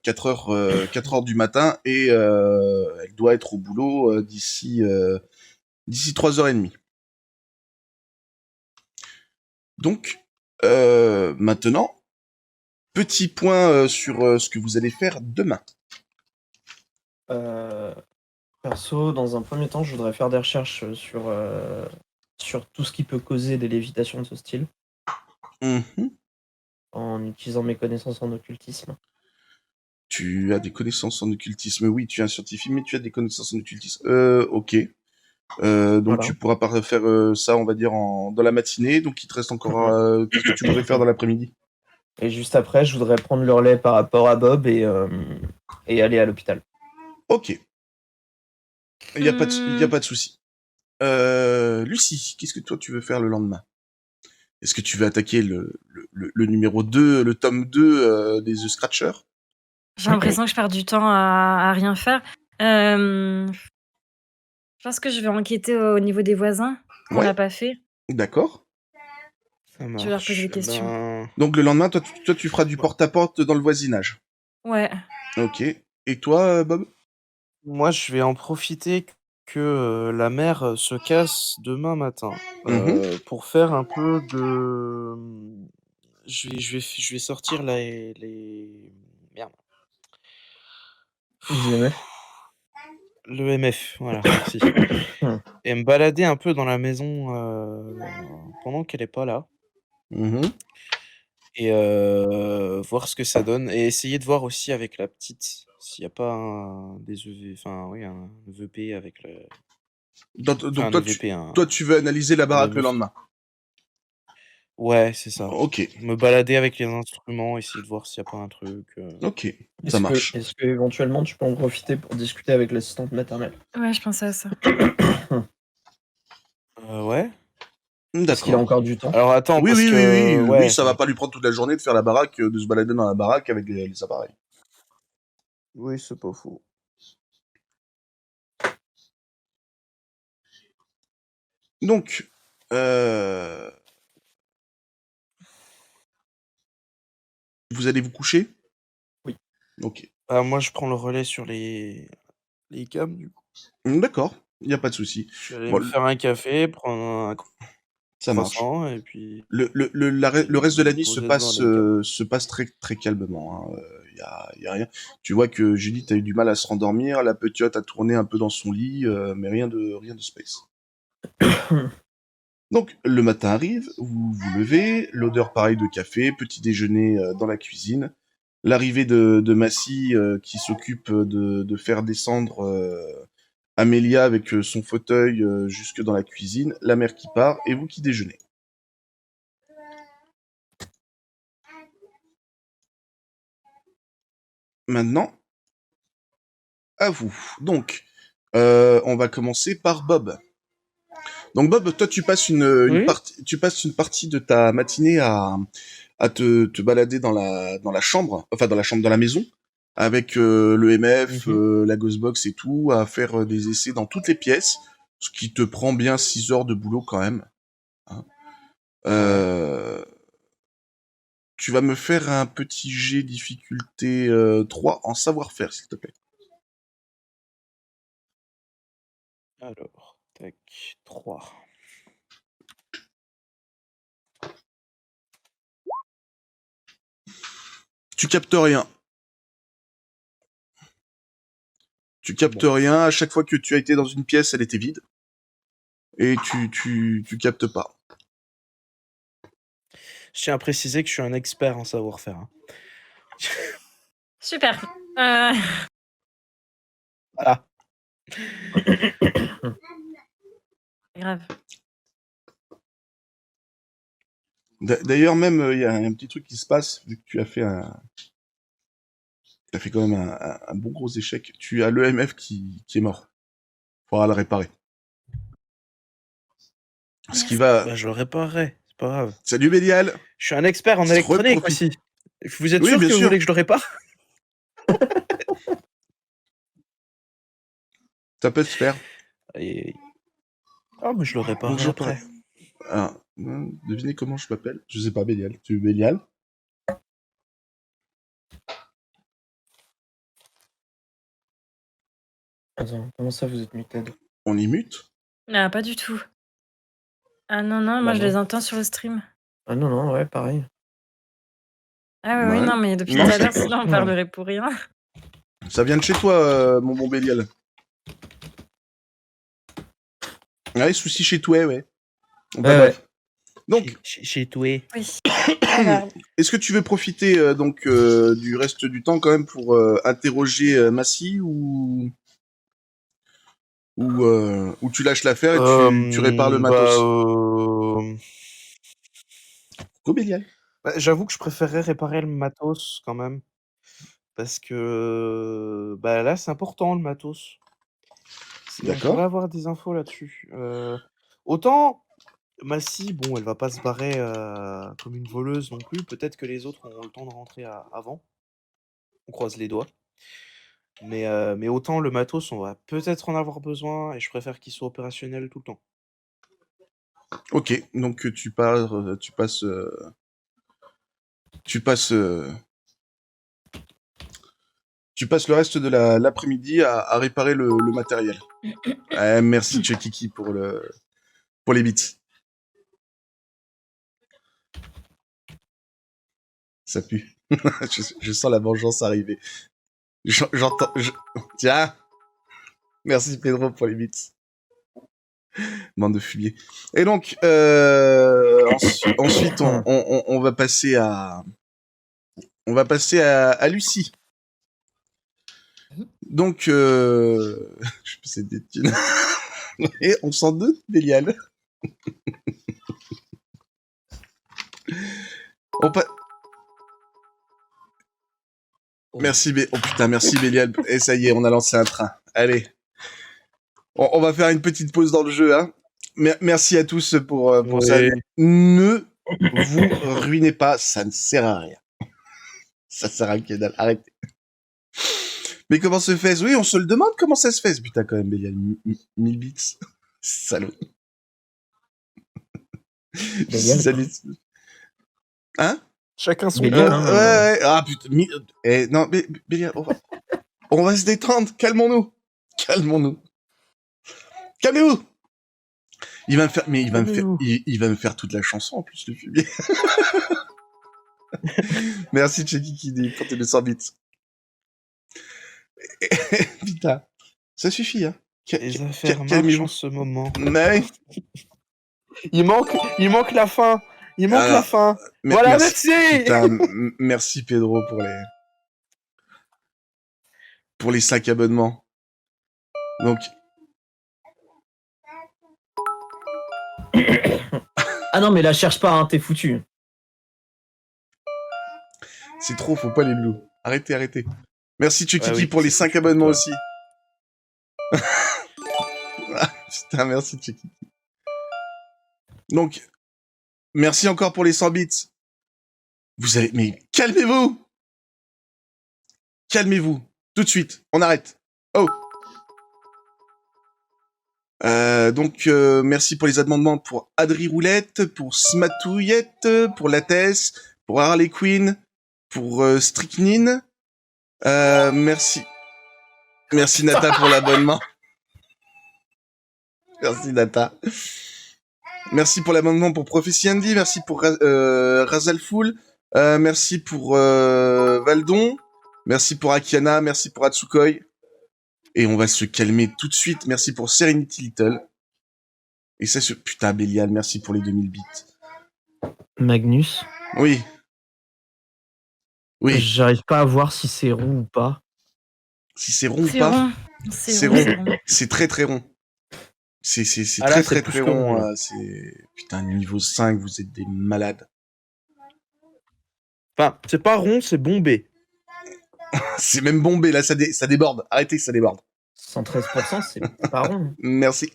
4 heures du matin, et elle doit être au boulot d'ici 3h30. Donc, maintenant, petit point sur ce que vous allez faire demain. Perso, dans un premier temps, je voudrais faire des recherches sur tout ce qui peut causer des lévitations de ce style, en utilisant mes connaissances en occultisme. Tu as des connaissances en occultisme. Oui, tu es un scientifique, mais tu as des connaissances en occultisme. Ok. Donc Voilà. tu pourras pas faire ça, on va dire, dans la matinée. Donc il te reste encore... Qu'est-ce que tu voudrais faire dans l'après-midi? Et juste après, je voudrais prendre le relais par rapport à Bob et aller à l'hôpital. Ok. Il n'y a pas de souci. Lucie, qu'est-ce que toi tu veux faire le lendemain? Est-ce que tu veux attaquer le numéro 2, le tome 2 des The Scratchers? J'ai l'impression que je perds du temps à rien faire. Je pense que je vais enquêter au niveau des voisins qu'on Ouais. n'a pas fait. D'accord. Ça marche. Je vais leur poser des questions. Ben, Donc le lendemain, toi tu feras du porte-à-porte dans le voisinage. Ouais. Ok. Et toi, Bob? moi, je vais en profiter que la mère se casse demain matin pour faire un peu de. Je vais sortir les. Merde. Les EMF. Le MF, voilà, merci. Et me balader un peu dans la maison pendant qu'elle est pas là. Et voir ce que ça donne. Et essayer de voir aussi avec la petite s'il n'y a pas des EV, enfin oui, un EVP avec le. Donc Enfin, un EVP, toi, tu veux analyser la baraque le lendemain. Ouais, c'est ça. Ok. Me balader avec les instruments, essayer de voir s'il n'y a pas un truc. Ok, ça marche. Est-ce que éventuellement tu peux en profiter pour discuter avec l'assistante maternelle? Ouais, je pensais à ça. Ouais. Parce qu'il a D'accord. encore du temps. Alors attends, Oui, parce oui, que oui, ouais, oui, ça va pas lui prendre toute la journée de faire la baraque, de se balader dans la baraque avec les appareils. oui, c'est pas faux. Donc, vous allez vous coucher? Oui. Ok. Moi, je prends le relais sur les cams, du coup. D'accord, il n'y a pas de souci. Je vais aller Bon, me faire un café, prendre un ça marche. croissant, et puis Le reste de la nuit poser devant les se passe très, très calmement. Y a rien. Tu vois que Judith a eu du mal à se rendormir, la petite a tourné un peu dans son lit, mais rien de space. Donc, le matin arrive, vous vous levez, l'odeur pareille de café, petit déjeuner dans la cuisine, l'arrivée de Massy qui s'occupe de faire descendre Amélia avec son fauteuil jusque dans la cuisine, la mère qui part, et vous qui déjeunez. Maintenant, à vous. Donc, on va commencer par Bob. Donc Bob, toi tu passes une partie de ta matinée à te balader dans la chambre, enfin dans la maison, avec le MF, la Ghostbox et tout, à faire des essais dans toutes les pièces, ce qui te prend bien 6 heures de boulot quand même. Hein. Tu vas me faire un petit jet difficulté 3 en savoir-faire, s'il te plaît. Alors, tac, 3. Tu captes rien. Tu captes rien. À chaque fois que tu as été dans une pièce, elle était vide. Et tu captes pas. Je tiens à préciser que je suis un expert en savoir-faire. Hein. Super. Voilà. grave. D'ailleurs, même, il y a un petit truc qui se passe, vu que tu as fait quand même un bon gros échec. Tu as l'EMF qui est mort. Faudra le réparer. Ce qui va... Bah, je le réparerai, c'est pas grave. Salut Bélial. Je suis un expert en électronique aussi. Vous êtes Oui, sûr bien que vous sûr. voulez que je le répare? Ça peut se faire. Ah, mais je le réparerai Bonjour, après. Ah, devinez comment je m'appelle? Je sais pas, Bélial. Tu es Bélial? Attends, comment ça vous êtes muted? On y mute? Ah, pas du tout. Ah non, non, moi Bah je non. les entends sur le stream. Ah non, non, ouais, pareil. Ah oui, Ouais. non, mais depuis Non, tout à l'heure, sinon on Ouais. parlerait pour rien. Ça vient de chez toi, mon bon Bélial. Ouais, souci chez toi, ouais. Enfin, bref. Donc, Chez toi. Oui. Voilà. est-ce que tu veux profiter du reste du temps quand même pour interroger Massy ou tu lâches l'affaire et tu répares le matos? Go Bélial. Bah, j'avoue que je préférerais réparer le matos quand même. Parce que bah, là, c'est important le matos. On D'accord. pourrait avoir des infos là-dessus. Autant Massy, bon, elle va pas se barrer comme une voleuse non plus. Peut-être que les autres auront le temps de rentrer avant. On croise les doigts. Mais autant le matos, on va peut-être en avoir besoin et je préfère qu'il soit opérationnel tout le temps. Ok, donc tu passes le reste de l'après-midi à réparer le matériel. Merci Chuckiki pour les bits. Ça pue. je sens la vengeance arriver. J'entends. Tiens. Merci Pedro pour les bits. Bande de fumier. Et donc, ensuite, on va passer à Lucie. Donc, je sais des thunes. Et on s'en doute, Bélial. Merci, Oh putain, merci Bélial. Et ça y est, on a lancé un train. Allez. On va faire une petite pause dans le jeu, hein. Merci à tous pour ça. Ne vous ruinez pas, ça ne sert à rien. Ça sert à que dalle. Arrêtez. Mais comment se fait? Oui, on se le demande comment ça se fait. Putain, quand même, Bélial. 1000 bits. Salaud. Bélial. Hein? Chacun son Bélial, tour. hein. Ouais. Ah putain. Non, Bélial, on va se détendre. Calmons-nous. Calmez-vous. Il va me faire toute la chanson en plus, le fumier. Merci Checky pour tes 200 bits. Putain, ça suffit, hein. Les affaires marchent en ce moment. Mais... Il manque la fin. La fin. Voilà, merci. Putain, merci Pedro pour les 5 abonnements. Donc... Ah non, mais la cherche pas, hein, t'es foutu. C'est trop, faut pas les loups. Arrêtez. Merci Chuckiki Oui, pour les 5 abonnements aussi. Putain, merci Chuckiki. Donc, merci encore pour les 100 bits. Mais calmez-vous. Calmez-vous. Tout de suite. On arrête. Oh. Donc, merci pour les abonnements pour Adri Roulette, pour Smatouillette, pour Lattès, pour Harley Quinn, pour Strychnine. Merci. Merci Nata pour l'abonnement. Merci Nata. Merci pour l'abonnement pour Prophecy Andy. Merci pour Razalfoul. Merci pour Valdon. Merci pour Akiana. Merci pour Atsukoi. Et on va se calmer tout de suite. Merci pour Serenity Little. Et ça, putain, Bélial, merci pour les 2000 bits. Magnus. Oui. J'arrive pas à voir si c'est rond ou pas. Si c'est rond ou pas? C'est rond. C'est très très rond. C'est Ah très là, c'est très plus très que rond. bon, là. Putain, niveau 5, vous êtes des malades. Enfin, c'est pas rond, c'est bombé. C'est même bombé, là, ça déborde. Arrêtez, ça déborde. 113%, c'est pas rond. Merci.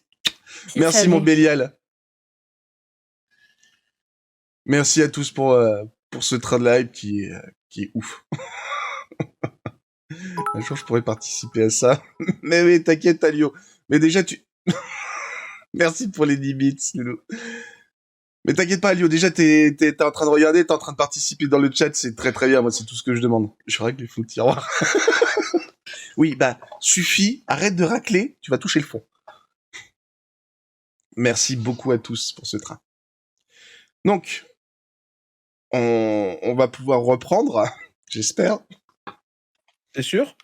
C'est Merci, mon salé. Bélial. Merci à tous pour ce train de live qui est ouf. Un jour, je pourrais participer à ça. Mais oui, t'inquiète, Alio. Mais déjà, Merci pour les 10 bits, Loulou. Mais t'inquiète pas, Alio, déjà, t'es en train de regarder, t'es en train de participer dans le chat, c'est très très bien, moi, c'est tout ce que je demande. Je règle les fonds de tiroir. Oui, bah, suffit, arrête de racler, tu vas toucher le fond. Merci beaucoup à tous pour ce train. Donc, on va pouvoir reprendre, j'espère. T'es sûr?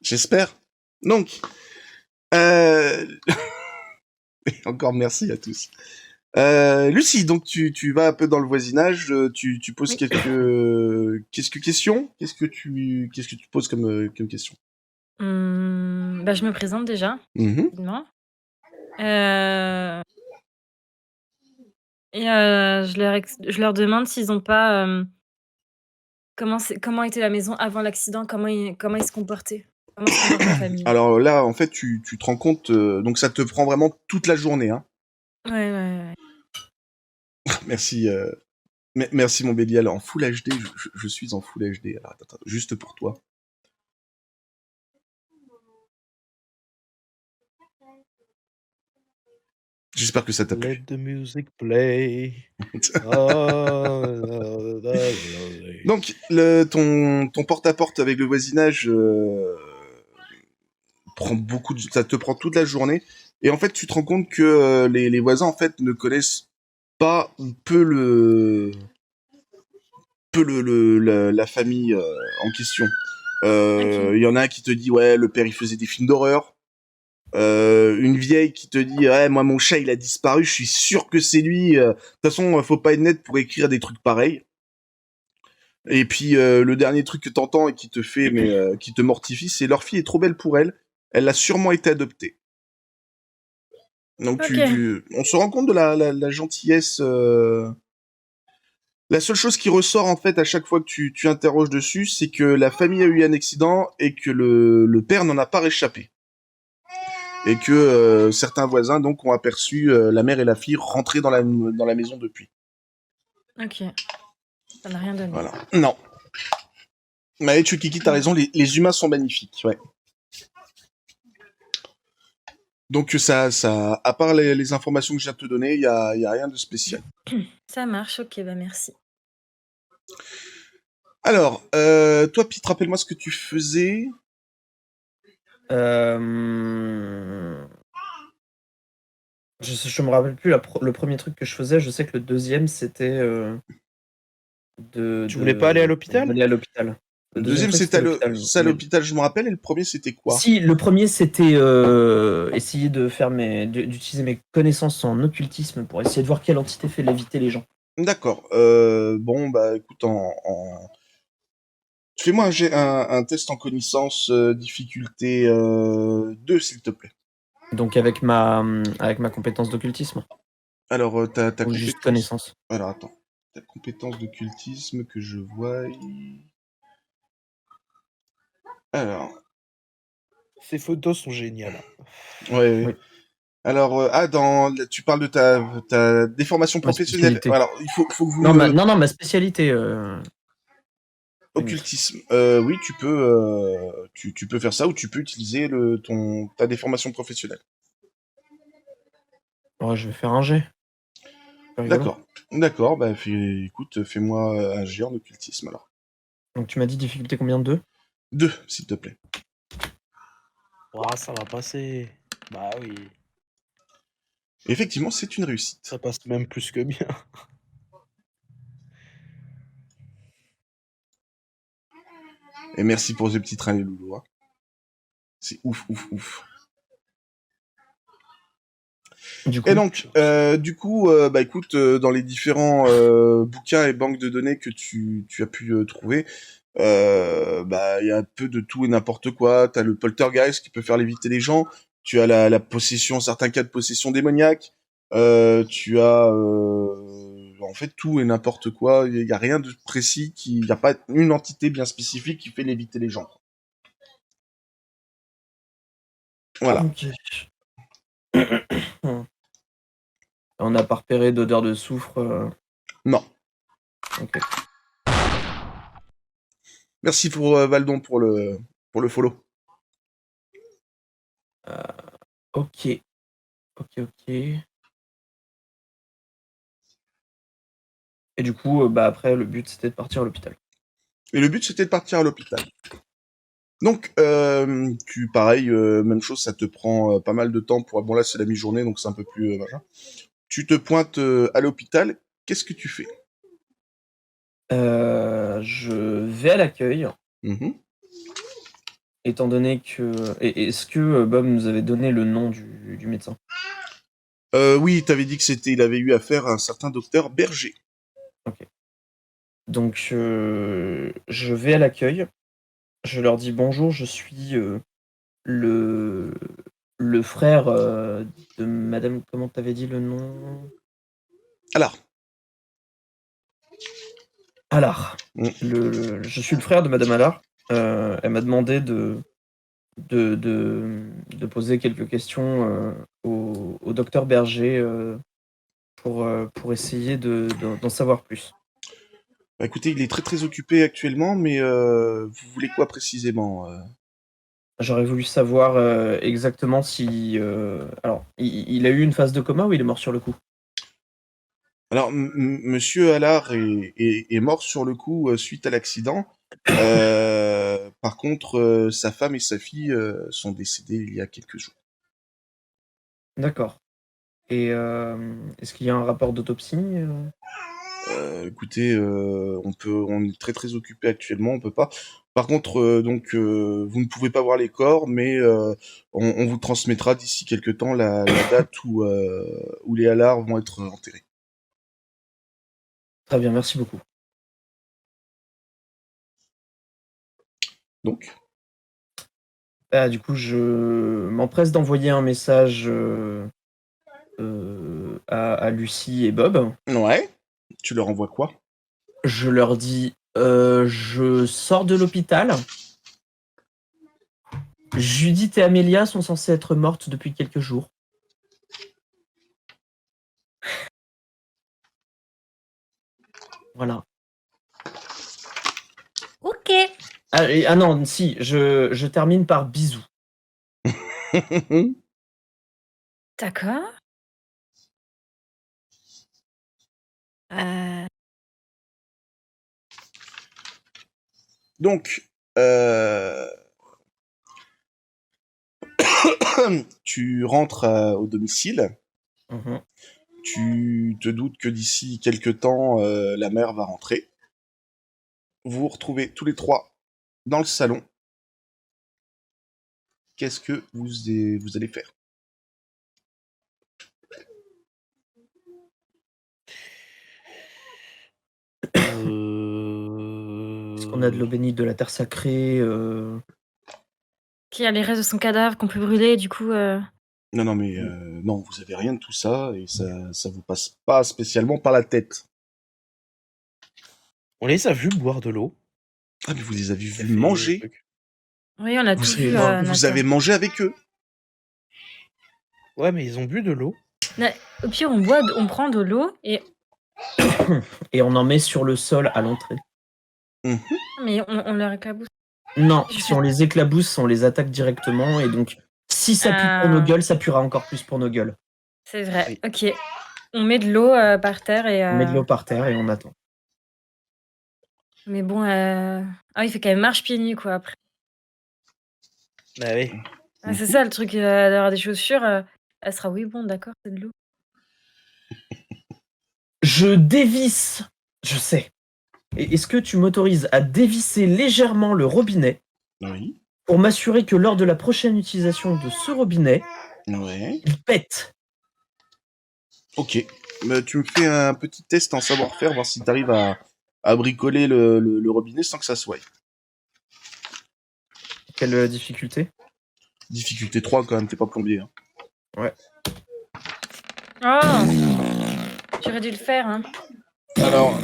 J'espère. Donc, encore merci à tous. Lucie, donc tu vas un peu dans le voisinage, tu poses Oui. quelques questions. Qu'est-ce que tu poses comme question? Bah, je me présente déjà, Mhm. rapidement. Et je leur demande s'ils ont pas, comment était la maison avant l'accident, comment ils se comportaient, comment se comporte la famille. Alors là, en fait, tu te rends compte, donc ça te prend vraiment toute la journée, hein. Ouais. Merci, merci mon Bélial, en Full HD, je suis en Full HD. Alors attends, juste pour toi. J'espère que ça t'a Let plu. the music play. Donc, ton porte-à-porte avec le voisinage ça te prend toute la journée. Et en fait, tu te rends compte que les voisins, en fait, ne connaissent pas ou peu la famille en question. OK. Y en a un qui te dit, ouais, le père, il faisait des films d'horreur. Une vieille qui te dit, ouais, moi, mon chat, il a disparu, je suis sûr que c'est lui. De toute façon, faut pas être net pour écrire des trucs pareils. Et puis, le dernier truc que t'entends et qui te fait, qui te mortifie, c'est leur fille est trop belle pour elle. Elle a sûrement été adoptée. Donc, OK. on se rend compte de la gentillesse. La seule chose qui ressort, en fait, à chaque fois que tu interroges dessus, c'est que la famille a eu un accident et que le père n'en a pas réchappé. Et que certains voisins, donc, ont aperçu la mère et la fille rentrer dans la maison depuis. OK. Ça n'a rien donné. Voilà. Non. Mais Chukiki, t'as raison, les humains sont magnifiques, ouais. Donc ça, à part les informations que je viens de te donner, il y a rien de spécial. Ça marche, OK, bah, merci. Alors, toi, Pete, rappelle-moi ce que tu faisais. Je me rappelle plus le premier truc que je faisais. Je sais que le deuxième, c'était Tu voulais pas aller à l'hôpital? D'aller à l'hôpital. Le deuxième, c'était à l'hôpital, je me rappelle, et le premier, c'était quoi? Si, le premier, c'était essayer de faire d'utiliser mes connaissances en occultisme pour essayer de voir quelle entité fait léviter les gens. D'accord. Bon, bah, écoute, fais-moi un test en connaissance, difficulté 2, s'il te plaît. Donc avec ma compétence d'occultisme. Alors, ta Ou compétence... juste connaissance. Alors, attends. Ta compétence d'occultisme que je vois... Alors... Ces photos sont géniales. Ouais. Oui. Alors, tu parles de ta déformation professionnelle. Alors, il faut que vous... Non, ma spécialité... Occultisme. Oui, tu peux faire ça, ou tu peux utiliser ta déformation professionnelle. Ouais, je vais faire un jet. D'accord, bah écoute, fais-moi un jet en occultisme alors. Donc tu m'as dit difficulté combien de 2 ? 2, s'il te plaît. Oh, ça va passer. Bah oui. Effectivement, c'est une réussite. Ça passe même plus que bien. Et merci pour ce petit train, les loulous. Hein. C'est ouf. Et donc, du coup, bah écoute, dans les différents bouquins et banques de données que tu as pu trouver, bah il y a un peu de tout et n'importe quoi. T'as le poltergeist qui peut faire léviter les gens. tu as la possession, certains cas de possession démoniaque, tu as en fait tout et n'importe quoi. Il y a rien de précis, il n'y a pas une entité bien spécifique qui fait léviter les gens. Voilà. Ok. On n'a pas repéré d'odeur de soufre. Non. Ok. Merci pour Valdon pour le follow. Ok. Et du coup, après, le but c'était de partir à l'hôpital. Et le but c'était de partir à l'hôpital. Donc, pareil, même chose, ça te prend pas mal de temps pour. Bon là c'est la mi-journée donc c'est un peu plus machin. Tu te pointes à l'hôpital. Qu'est-ce que tu fais? Je vais à l'accueil. Étant donné que. Est-ce que Bob nous avait donné le nom du médecin? Oui, t'avais dit que il avait eu affaire à un certain docteur Berger. Ok. Donc, je vais à l'accueil. Je leur dis bonjour, je suis le frère de Madame. Comment t'avais dit le nom? Allard. Je suis le frère de Madame Allard. Elle m'a demandé de poser quelques questions au docteur Berger pour essayer d'en savoir plus. Bah, écoutez, il est très très occupé actuellement, mais vous voulez quoi précisément? J'aurais voulu savoir exactement si... Alors, il a eu une phase de coma ou il est mort sur le coup? Alors, Monsieur Allard est mort sur le coup suite à l'accident. Par contre, sa femme et sa fille sont décédées il y a quelques jours. D'accord. Et est-ce qu'il y a un rapport d'autopsie? Écoutez, on est très très occupé actuellement, on peut pas. Par contre, vous ne pouvez pas voir les corps, mais on vous transmettra d'ici quelques temps la date où les Allards vont être enterrés. Très bien, merci beaucoup. Donc, du coup, je m'empresse d'envoyer un message à Lucie et Bob. ouais. Tu leur envoies quoi? Je leur dis, je sors de l'hôpital. Judith et Amélia sont censées être mortes depuis quelques jours. Voilà. Ok. Ah non, si, je termine par bisous. D'accord. Donc, tu rentres au domicile. Tu te doutes que d'ici quelques temps, la mère va rentrer. Vous vous retrouvez tous les trois dans le salon. Qu'est-ce que vous allez faire? Est-ce qu'on a de l'eau bénite, de la terre sacrée Qui a les restes de son cadavre qu'on peut brûler, du coup... Non, mais non, vous avez rien de tout ça et ça vous passe pas spécialement par la tête. On les a vus boire de l'eau. Ah, mais vous les avez vus manger. Oui, on a tout vu. Vous avez mangé avec eux. Ouais, mais ils ont bu de l'eau. Au pire, on prend de l'eau et... et on en met sur le sol à l'entrée. Mais on leur éclabousse. Non, si on les éclabousse, on les attaque directement et donc si ça pue pour nos gueules, ça puera encore plus pour nos gueules. C'est vrai, ok. On met de l'eau par terre et... On met de l'eau par terre et on attend. Mais bon, il fait quand même marche pieds nus, quoi, après. Bah oui. C'est ça, le truc d'avoir des chaussures, elle sera oui, bon, d'accord, c'est de l'eau. Je dévisse, je sais. Et est-ce que tu m'autorises à dévisser légèrement le robinet? Oui. Pour m'assurer que lors de la prochaine utilisation de ce robinet, il pète. Ok. Tu me fais un petit test en savoir-faire, voir si tu arrives à bricoler le robinet sans que ça soit. Quelle difficulté? Difficulté 3 quand même, t'es pas plombier. Hein. Ouais. Oh, j'aurais dû le faire. Hein. Alors,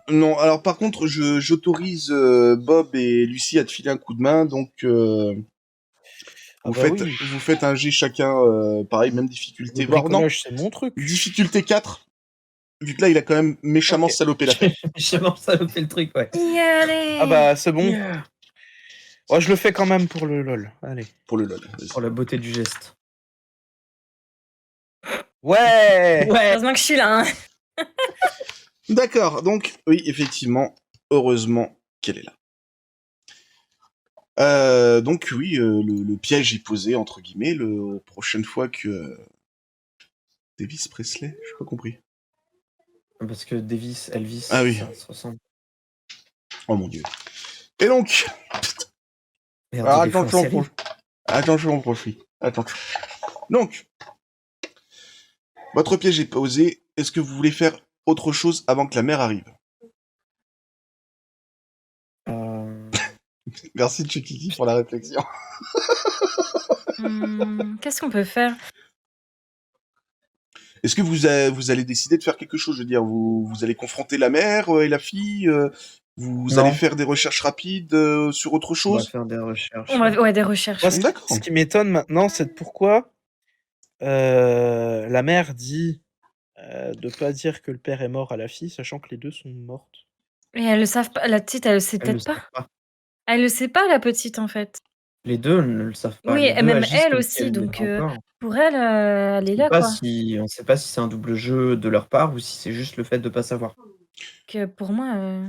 non, alors par contre, j'autorise Bob et Lucie à te filer un coup de main, donc vous faites un jet chacun, pareil, même difficulté. Le bricolage, c'est mon truc. Difficulté 4, vu que là, il a quand même méchamment salopé l'affaire. Méchamment salopé le truc, ouais. Allez. Ah bah, c'est bon. Yeah. Oh, je le fais quand même pour le LOL. Allez. Pour le LOL. Pour la beauté du geste. Ouais. Heureusement que je suis là. Hein. D'accord, donc, oui, effectivement, heureusement qu'elle est là. Donc, oui, le piège est posé, entre guillemets, la prochaine fois que... Davis Presley, je n'ai pas compris. Parce que Davis, Elvis, ah, oui. Ça se ressemble. Oh mon dieu. Et donc... Merde, attention, profit. Attention. Donc, votre piège est posé. Est-ce que vous voulez faire autre chose avant que la mer arrive? Merci Chucky pour la réflexion. Qu'est-ce qu'on peut faire? Est-ce que vous allez décider de faire quelque chose? Je veux dire, vous allez confronter la mère et la fille vous allez faire des recherches rapides sur autre chose? On va faire des recherches. Ouais, des recherches. D'accord. Ce qui m'étonne maintenant, c'est pourquoi la mère dit de pas dire que le père est mort à la fille, sachant que les deux sont mortes. Et elles le savent pas. La petite, elle le sait peut-être pas. Elle le sait pas, la petite, en fait. Les deux ne le savent pas. Oui, et même elle aussi. Donc, pour elle, elle est là, quoi. On sait pas si c'est un double jeu de leur part ou si c'est juste le fait de pas savoir. Que pour moi...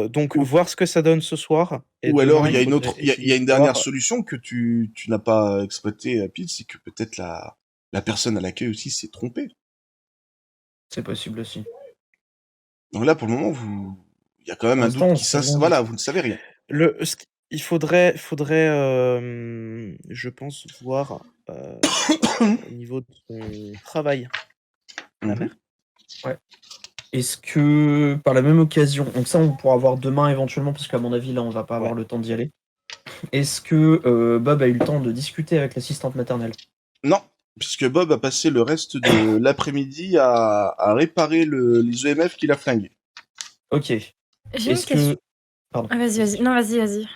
donc, voir ce que ça donne ce soir. Ou alors, il y a une dernière solution que tu n'as pas exploitée, Pete, c'est que peut-être la personne à l'accueil aussi s'est trompée. C'est possible aussi. Donc là, pour le moment, il y a quand même un doute qui voilà, vous ne savez rien. Il faudrait je pense, voir au niveau de son travail. La mère. Ouais. Est-ce que, par la même occasion, donc ça on pourra voir demain éventuellement, parce qu'à mon avis là on va pas avoir le temps d'y aller. Est-ce que Bob a eu le temps de discuter avec l'assistante maternelle? Non, puisque Bob a passé le reste de l'après-midi à réparer les EMF qu'il a flingués. Ok. J'ai une question. Pardon. Vas-y. Non, vas-y.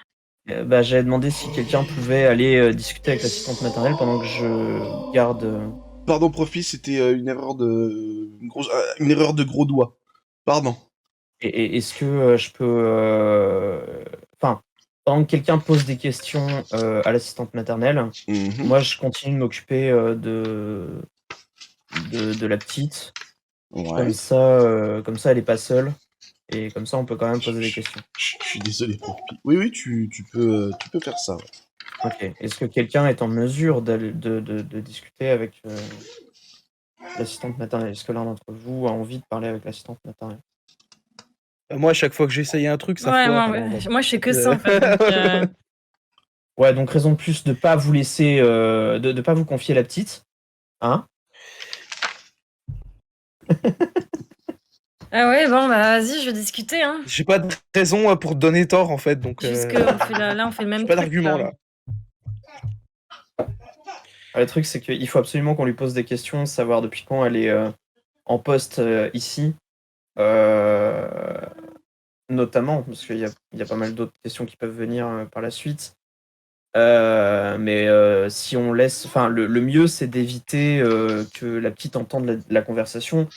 J'avais demandé si quelqu'un pouvait aller discuter avec l'assistante maternelle pendant que je garde... Pardon, Profi, c'était une erreur de gros doigt. Pardon. Et est-ce que je peux... Enfin, pendant que quelqu'un pose des questions à l'assistante maternelle, moi je continue de m'occuper de la petite. Ouais. Comme ça, elle est pas seule. Et comme ça, on peut quand même poser des questions. Je suis désolé, Profi. Oui, tu peux faire ça. Ouais. Ok. Est-ce que quelqu'un est en mesure de discuter avec l'assistante maternelle? Est-ce que l'un d'entre vous a envie de parler avec l'assistante maternelle? Moi, à chaque fois que j'essaye un truc, ça foire. Moi, je fais que ça, en fait. Ouais, donc raison de plus de pas vous laisser... de pas vous confier la petite. Hein? Ah ouais, bon, vas-y, je vais discuter. Hein. J'ai pas de raison pour te donner tort, en fait. Donc, juste que là, on fait le même truc. Pas d'argument, là. Le truc, c'est qu'il faut absolument qu'on lui pose des questions, savoir depuis quand elle est en poste ici. Notamment, parce qu'il y a pas mal d'autres questions qui peuvent venir par la suite. Mais si on laisse... Enfin, le mieux, c'est d'éviter que la petite entende la conversation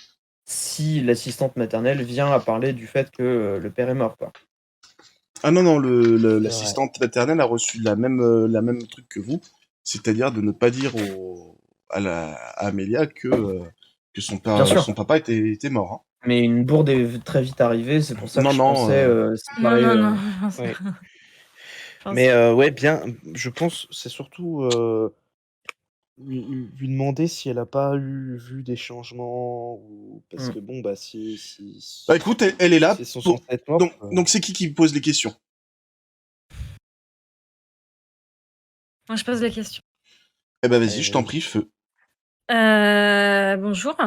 si l'assistante maternelle vient à parler du fait que le père est mort, quoi. Ah non, l'assistante maternelle a reçu la même truc que vous, c'est-à-dire de ne pas dire à Amélia que son papa était mort. Hein. Mais une bourde est très vite arrivée, c'est pour ça que je pensais... Non. Ouais. Mais ouais, bien, je pense, c'est surtout lui demander si elle a pas vu des changements, ou parce que bon, bah si... Bah écoute, elle est là, morts, donc c'est qui pose les questions? Moi, je pose les questions. Eh ben vas-y, je t'en prie, feu. Bonjour.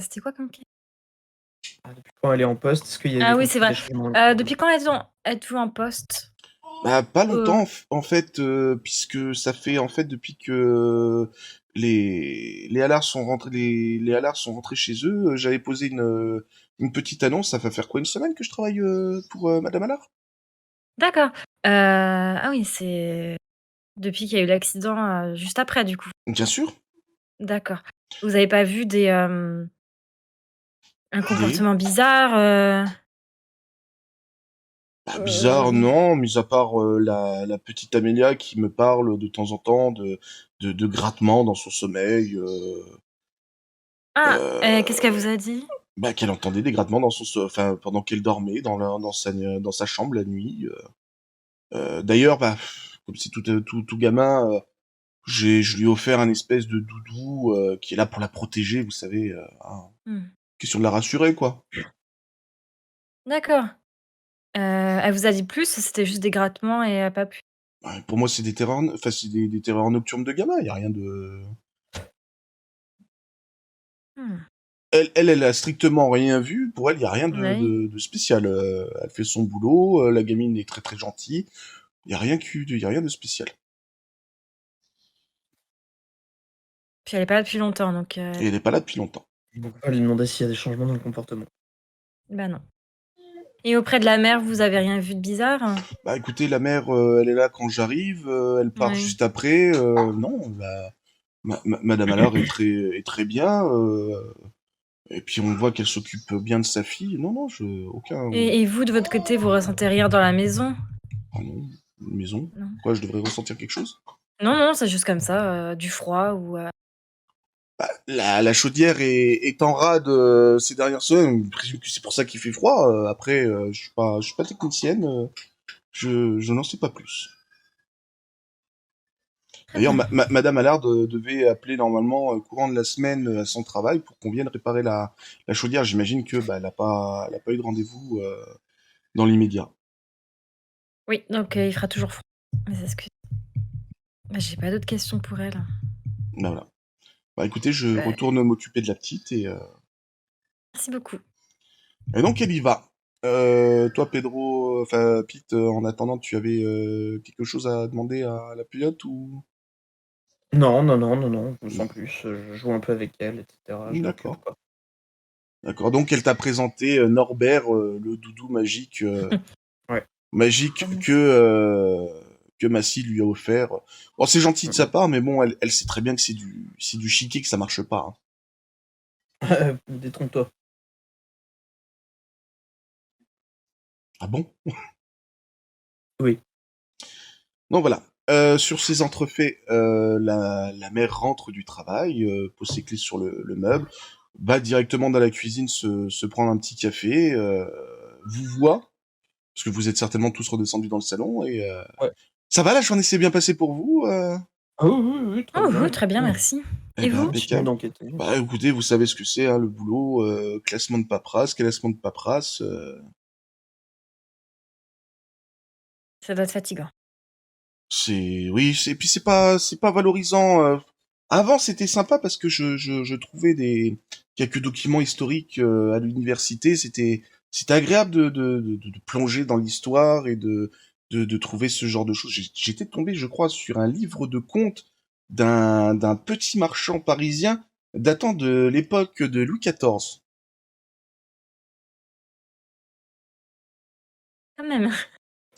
C'était quoi comme question? Depuis quand elle est en poste? Oui, c'est vrai. Depuis quand êtes-vous en poste? Bah, pas longtemps, Euh, en fait, puisque ça fait, en fait, depuis que les Allard sont rentrés, les Allard sont rentrés chez eux, j'avais posé une petite annonce, ça va faire quoi, une semaine que je travaille pour Madame Allard? D'accord. Ah oui, c'est depuis qu'il y a eu l'accident, juste après du coup? Bien sûr, D'accord. Vous avez pas vu un des... comportement bizarre, Bah, bizarre, heu non, mis à part la petite Amélia qui me parle de temps en temps de grattements dans son sommeil, ah! Qu'est-ce qu'elle euh, vous a dit? bah, qu'elle entendait des grattements enfin, pendant qu'elle dormait dans sa chambre la nuit. D'ailleurs, bah, comme c'est tout gamin, je lui ai offert un espèce de doudou qui est là pour la protéger, vous savez, hein, Mmh. question de la rassurer, quoi. D'accord. Elle vous a dit plus ou c'était juste des grattements et elle a pas pu? Ouais, pour moi, c'est des terreurs, enfin, c'est des terreurs nocturnes de gamin. Il y a rien de. Mmh. Elle a strictement rien vu. Pour elle, il y a rien Bah oui. de spécial. Elle fait son boulot. La gamine est très très gentille. Il y a rien de spécial. Puis elle est pas là depuis longtemps donc Et elle est pas là depuis longtemps. Donc on va lui demander s'il y a des changements dans le comportement. bah non. Et auprès de la mère, vous avez rien vu de bizarre? Bah écoutez, la mère, elle est là quand j'arrive. Elle part Oui. juste après. Non, Madame Allard est très bien. Et puis on voit qu'elle s'occupe bien de sa fille. Non, non, aucun. Et vous, de votre côté, vous ressentez rien dans la maison? Ah non, une maison. Non? Pourquoi je devrais ressentir quelque chose? Non, non, c'est juste comme ça, du froid ou Bah, la chaudière est en rade ces dernières semaines. Je présume que c'est pour ça qu'il fait froid. Après, je suis pas technicienne. Je n'en sais pas plus. très D'ailleurs, bien. Madame Allard devait appeler normalement courant de la semaine à son travail pour qu'on vienne réparer la chaudière. J'imagine que bah, elle a pas eu de rendez-vous dans l'immédiat. Oui, donc il fera toujours froid. Mes excuses. Bah, j'ai pas d'autres questions pour elle. Bah, voilà. Bah écoutez, je Bah, retourne m'occuper de la petite merci beaucoup. et donc elle y va. Toi, Pedro, enfin Pete, en attendant, tu avais quelque chose à demander à la pilote ou? Non, non, non, non, non, sans plus, je joue un peu avec elle, et cetera, je l'occupe, D'accord. quoi. D'accord. Donc elle t'a présenté Norbert, le doudou Ouais. magique que Massy lui a offert. Bon, c'est gentil de sa Mmh part, mais bon, elle sait très bien que c'est du chiquet que ça marche pas, hein. Détrompe-toi. Ah bon? Oui. Donc voilà. Sur ces entrefaits, la mère rentre du travail, pose ses clés sur le meuble, va directement dans la cuisine se prendre un petit café, vous voit, parce que vous êtes certainement tous redescendus dans le salon, et Ouais. ça va, la journée s'est bien passée pour vous? Ah oui, oui, oui, très Oh, bien, très bien, écoutez, merci. Eh Et ben, vous? continue impeccable. d'enquêter. Bah écoutez, vous savez ce que c'est, hein, le boulot, classement de paperasse, classement de paperasse, Ça doit être fatigant. oui, puis c'est pas valorisant. Avant, c'était sympa parce que je trouvais quelques documents historiques à l'université. C'était agréable de plonger dans l'histoire et de trouver ce genre de choses. J'étais tombé, je crois, sur un livre de contes d'un petit marchand parisien datant de l'époque de Louis XIV. Quand même.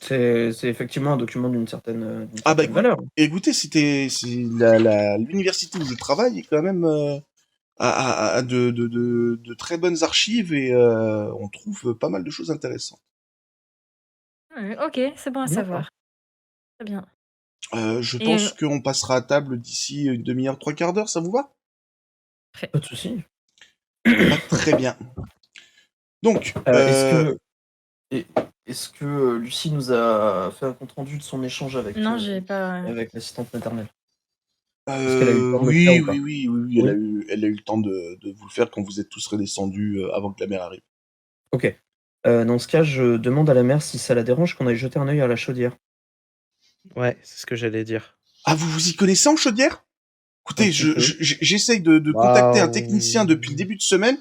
C'est effectivement un document d'une Ah bah certaine valeur. écoutez, c'est l'université où je travaille est quand même a de très bonnes archives et on trouve pas mal de choses intéressantes. OK, c'est bon à D'accord. savoir. Très bien. Je Et pense qu'on passera à table d'ici une demi-heure, trois quarts d'heure, ça vous va? parfait. Pas de souci. Eh bah, très bien. Donc, Est-ce que et est-ce que, Lucie nous a fait un compte rendu de son échange Non, j'ai pas avec l'assistante maternelle? Est-ce qu'elle a eu le temps de le faire oui, ou pas? oui, Oui? elle a eu le temps de vous le faire quand vous êtes tous redescendus avant que la mère arrive. OK. Dans ce cas, je demande à la mère si ça la dérange qu'on aille jeter un œil à la chaudière. Ouais, c'est ce que j'allais dire. Ah, vous vous y connaissez en chaudière? Un Écoutez, petit peu. j'essaye de contacter Bah, un technicien depuis le début de semaine.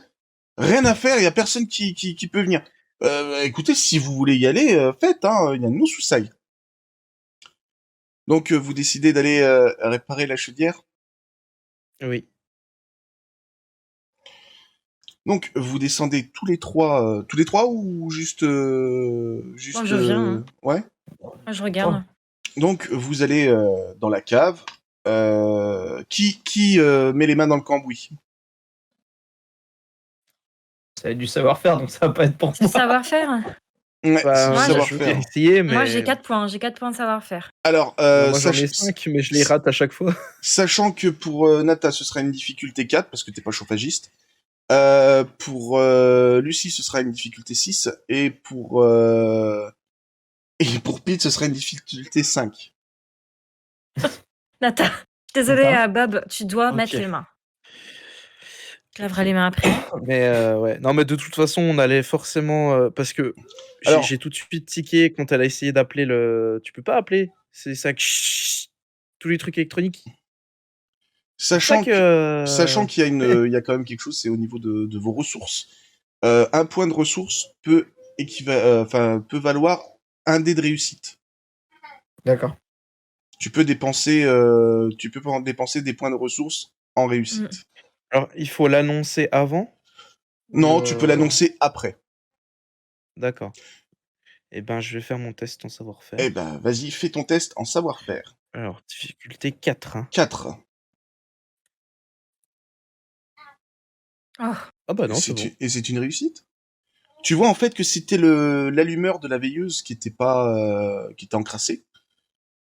Rien à faire, il y a personne qui peut venir. Écoutez, si vous voulez y aller, faites, hein, il y a de nous sous saille. Donc, vous décidez d'aller réparer la chaudière. Oui. Donc, vous descendez tous les trois ou juste... Moi, je viens. Hein. Ouais. Moi, je regarde. Donc, vous allez dans la cave. Qui met les mains dans le cambouis? Ça va être du savoir-faire, donc ça va pas être pour moi. Savoir-faire. Ouais, c'est du Moi, savoir-faire. Essayer, mais... Moi, j'ai 4 points. J'ai 4 points de savoir-faire. Alors, moi j'en ai 5, mais je les rate à chaque fois. Sachant que pour Nata, ce sera une difficulté 4, parce que t'es pas chauffagiste. Pour Lucie, ce sera une difficulté 6. Et pour Pete, ce sera une difficulté 5. Nata, désolé, Bob, tu dois mettre les mains. Tu laveras les mains après. Mais ouais. Non, mais de toute façon, on allait forcément... parce que j'ai tout de suite tiqué quand elle a essayé d'appeler le... Tu peux pas appeler. C'est ça que... Tous les trucs électroniques. Sachant qu'il y a quand même quelque chose, c'est au niveau de vos ressources. Un point de ressource peut valoir un dé de réussite. D'accord. Tu peux dépenser des points de ressources en réussite. Alors, il faut l'annoncer avant? Non, tu peux l'annoncer après. D'accord. Eh ben, je vais faire mon test en savoir-faire. Eh ben, vas-y, fais ton test en savoir-faire. Alors, difficulté 4. 4. Oh. Ah bah non, c'est bon. Et c'est une réussite. Tu vois en fait que c'était l'allumeur de la veilleuse qui était encrassé.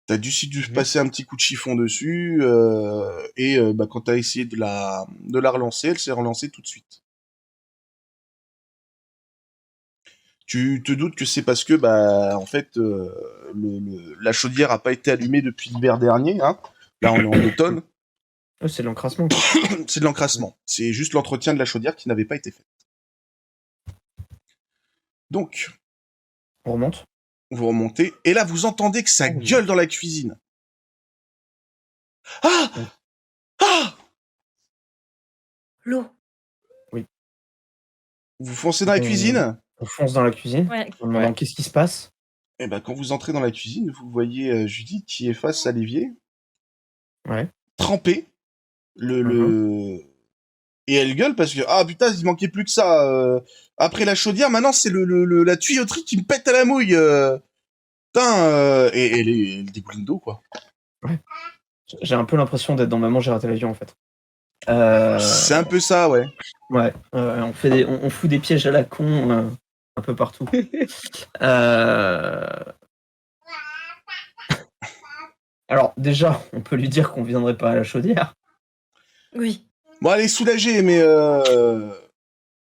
T'as dû passer un petit coup de chiffon dessus et quand t'as essayé de la relancer, elle s'est relancée tout de suite. Tu te doutes que c'est parce que en fait la chaudière a pas été allumée depuis l'hiver dernier. Hein. Là on est en automne. C'est de l'encrassement. C'est de l'encrassement. C'est juste l'entretien de la chaudière qui n'avait pas été fait. Donc, on remonte. Vous remontez, et là vous entendez que ça gueule dans la cuisine. Ah! Ah! L'eau. Oui. Vous foncez dans la cuisine? On fonce dans la cuisine. Ouais. En demandant qu'est-ce qui se passe. Et quand vous entrez dans la cuisine, vous voyez Judith qui est face à l'évier. Ouais. Trempée. Et elle gueule parce que, ah putain, il manquait plus que ça. Après la chaudière, maintenant c'est la tuyauterie qui me pète à la mouille. Putain, et elle dégouline d'eau, quoi. Ouais. J'ai un peu l'impression d'être dans Maman, j'ai raté l'avion, en fait. C'est un peu ça, ouais. Ouais, on fout des pièges à la con un peu partout. Alors, déjà, on peut lui dire qu'on viendrait pas à la chaudière. Oui. Bon, elle est soulagée, mais...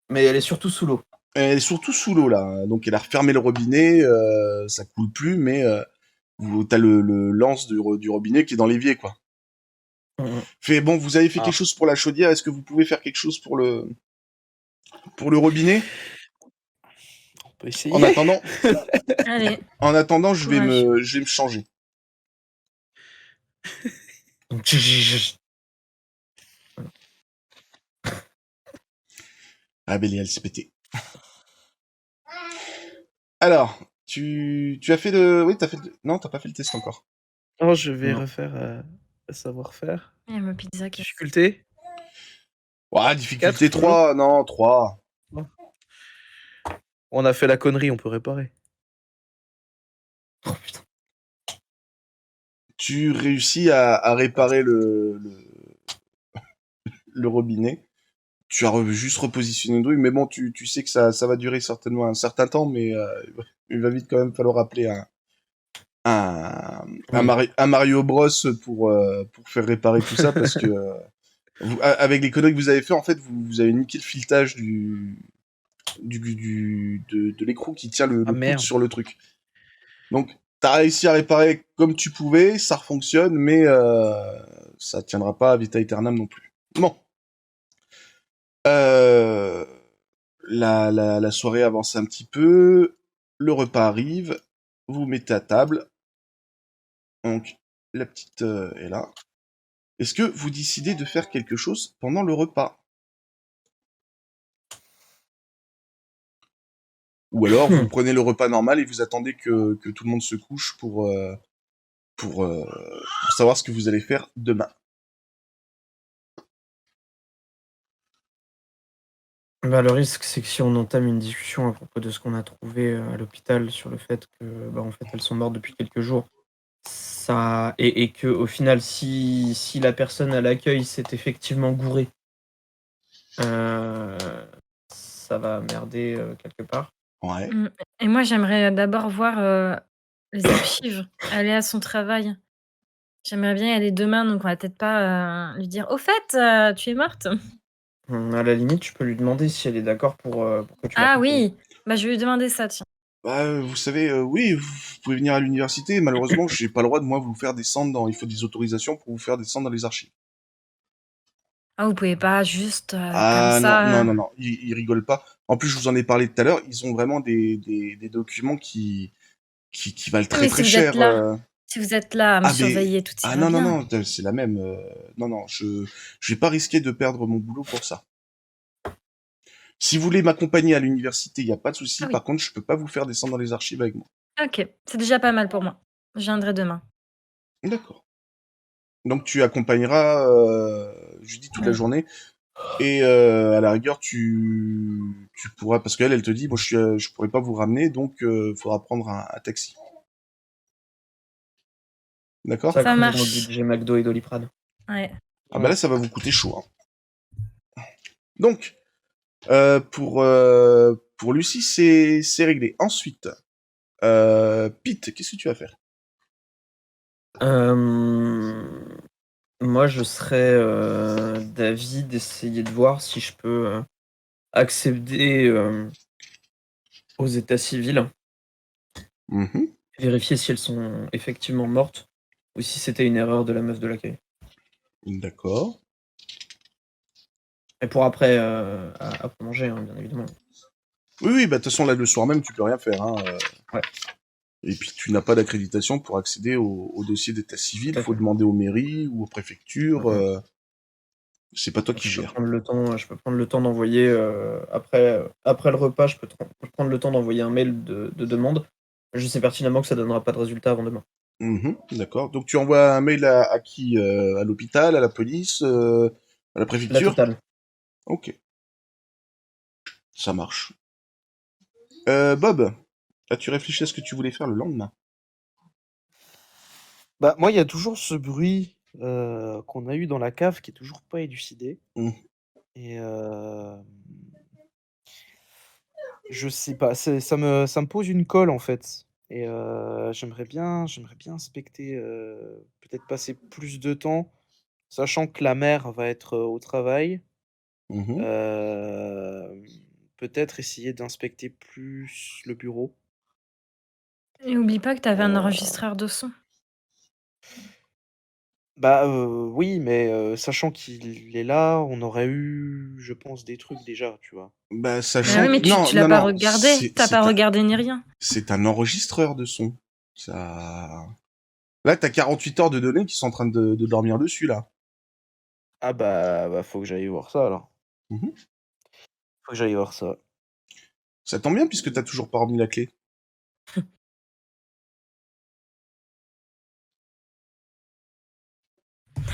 Mais elle est surtout sous l'eau. Elle est surtout sous l'eau, là. Donc, elle a refermé le robinet, ça coule plus, mais t'as le lance du robinet qui est dans l'évier, quoi. Bon, vous avez fait quelque chose pour la chaudière, est-ce que vous pouvez faire quelque chose pour le robinet? On peut essayer. En attendant, Allez. En attendant, je vais me changer. Ah, Bélial, c'est pété. Alors, tu as fait le... Oui, t'as fait le... Non, t'as pas fait le test encore. Oh, je vais refaire savoir-faire. Il y a ma pizza qui... Difficulté? Ouais, difficulté 3, non, 3. On a fait la connerie, on peut réparer. Oh putain. Tu réussis à réparer le robinet. Tu as juste repositionné le truc, mais bon, tu sais que ça va durer certainement un certain temps, mais il va vite quand même falloir appeler un Mario Bros pour faire réparer tout ça, parce que avec les conneries que vous avez fait, en fait, vous avez niqué le filetage de l'écrou qui tient le poutre sur le truc. Donc, t'as réussi à réparer comme tu pouvais, ça fonctionne, mais ça tiendra pas à vita aeternam non plus. Bon. La soirée avance un petit peu, le repas arrive, vous vous mettez à table. Donc, la petite est là. Est-ce que vous décidez de faire quelque chose pendant le repas? Ou alors, vous prenez le repas normal et vous attendez que tout le monde se couche pour pour savoir ce que vous allez faire demain. Bah, le risque, c'est que si on entame une discussion à propos de ce qu'on a trouvé à l'hôpital sur le fait que, bah, en fait, elles sont mortes depuis quelques jours, ça et que au final, si la personne à l'accueil s'est effectivement gourée, euh, ça va merder quelque part. Ouais. Et moi, j'aimerais d'abord voir les archives, aller à son travail. J'aimerais bien y aller demain, donc on va peut-être pas lui dire: «Au fait, tu es morte?» À la limite, tu peux lui demander si elle est d'accord pour que tu Ah l'accompagnes. oui, bah, je vais lui demander ça, tiens. Bah, vous savez, oui, vous pouvez venir à l'université. Malheureusement, j'ai pas le droit de moi vous faire descendre dans. Il faut des autorisations pour vous faire descendre dans les archives. Ah, vous pouvez pas juste comme Ah non, non, ça, non, non, ils rigolent pas. En plus, je vous en ai parlé tout à l'heure, ils ont vraiment des documents qui valent Oui, très mais très cher. si vous êtes là à me Ah mais surveiller, tout ah ira non non bien. non, c'est la même. Non non, je vais pas risquer de perdre mon boulot pour ça. Si vous voulez m'accompagner à l'université, il y a pas de souci. Ah oui, Par contre, je peux pas vous faire descendre dans les archives avec moi. OK, c'est déjà pas mal pour moi. Je viendrai demain. D'accord. Donc tu accompagneras Judy toute la Oui. journée et à la rigueur tu pourras parce qu'elle te dit bon je pourrais pas vous ramener donc faudra prendre un taxi. D'accord? Ça Ça creuse dans le marche. budget McDo et Doliprane. Ouais. Ah bah là ça va vous coûter chaud, hein. Donc pour Lucie c'est réglé. Ensuite Pete, qu'est-ce que tu vas faire? Moi, je serais d'avis d'essayer de voir si je peux accéder aux états civils, Mhm. vérifier si elles sont effectivement mortes ou si c'était une erreur de la meuf de l'accueil. D'accord. Et pour après, après manger, hein, bien évidemment. Oui, oui, bah de toute façon là le soir même tu peux rien faire, hein. Ouais, Et puis tu n'as pas d'accréditation pour accéder au dossier d'état civil, tout à faut fait. demander aux mairies ou aux préfectures, Mm, mm. c'est pas toi qui Je peux gères. prendre le temps, d'envoyer après le repas, je peux prendre le temps d'envoyer un mail de demande. Je sais pertinemment que ça donnera pas de résultat avant demain. Mhm, d'accord. Donc tu envoies un mail à qui? À l'hôpital, à la police, à la La préfecture? totale. Ok, ça marche. Bob, as-tu réfléchi à ce que tu voulais faire le lendemain? Bah, moi, il y a toujours ce bruit qu'on a eu dans la cave qui est toujours pas élucidé. Hmm. Et je sais pas, ça me pose une colle en fait. Et j'aimerais bien inspecter, peut-être passer plus de temps, sachant que la mère va être au travail. Mhm. Peut-être essayer d'inspecter plus le bureau. Et oublie pas que tu avais un Euh, enregistreur de son. Bah, oui, mais sachant qu'il est là, on aurait eu, je pense, des trucs déjà, tu vois? Bah Bah sachant oui, que mais non tu l'as non pas non, regardé. Tu pas regardé ni rien. c'est un enregistreur de son. Ça. Là t'as 48 heures de données qui sont en train de dormir dessus là. Ah bah, faut que j'aille voir ça alors. Mhm. Faut que j'aille voir ça. Ça tombe bien puisque t'as toujours pas remis la clé.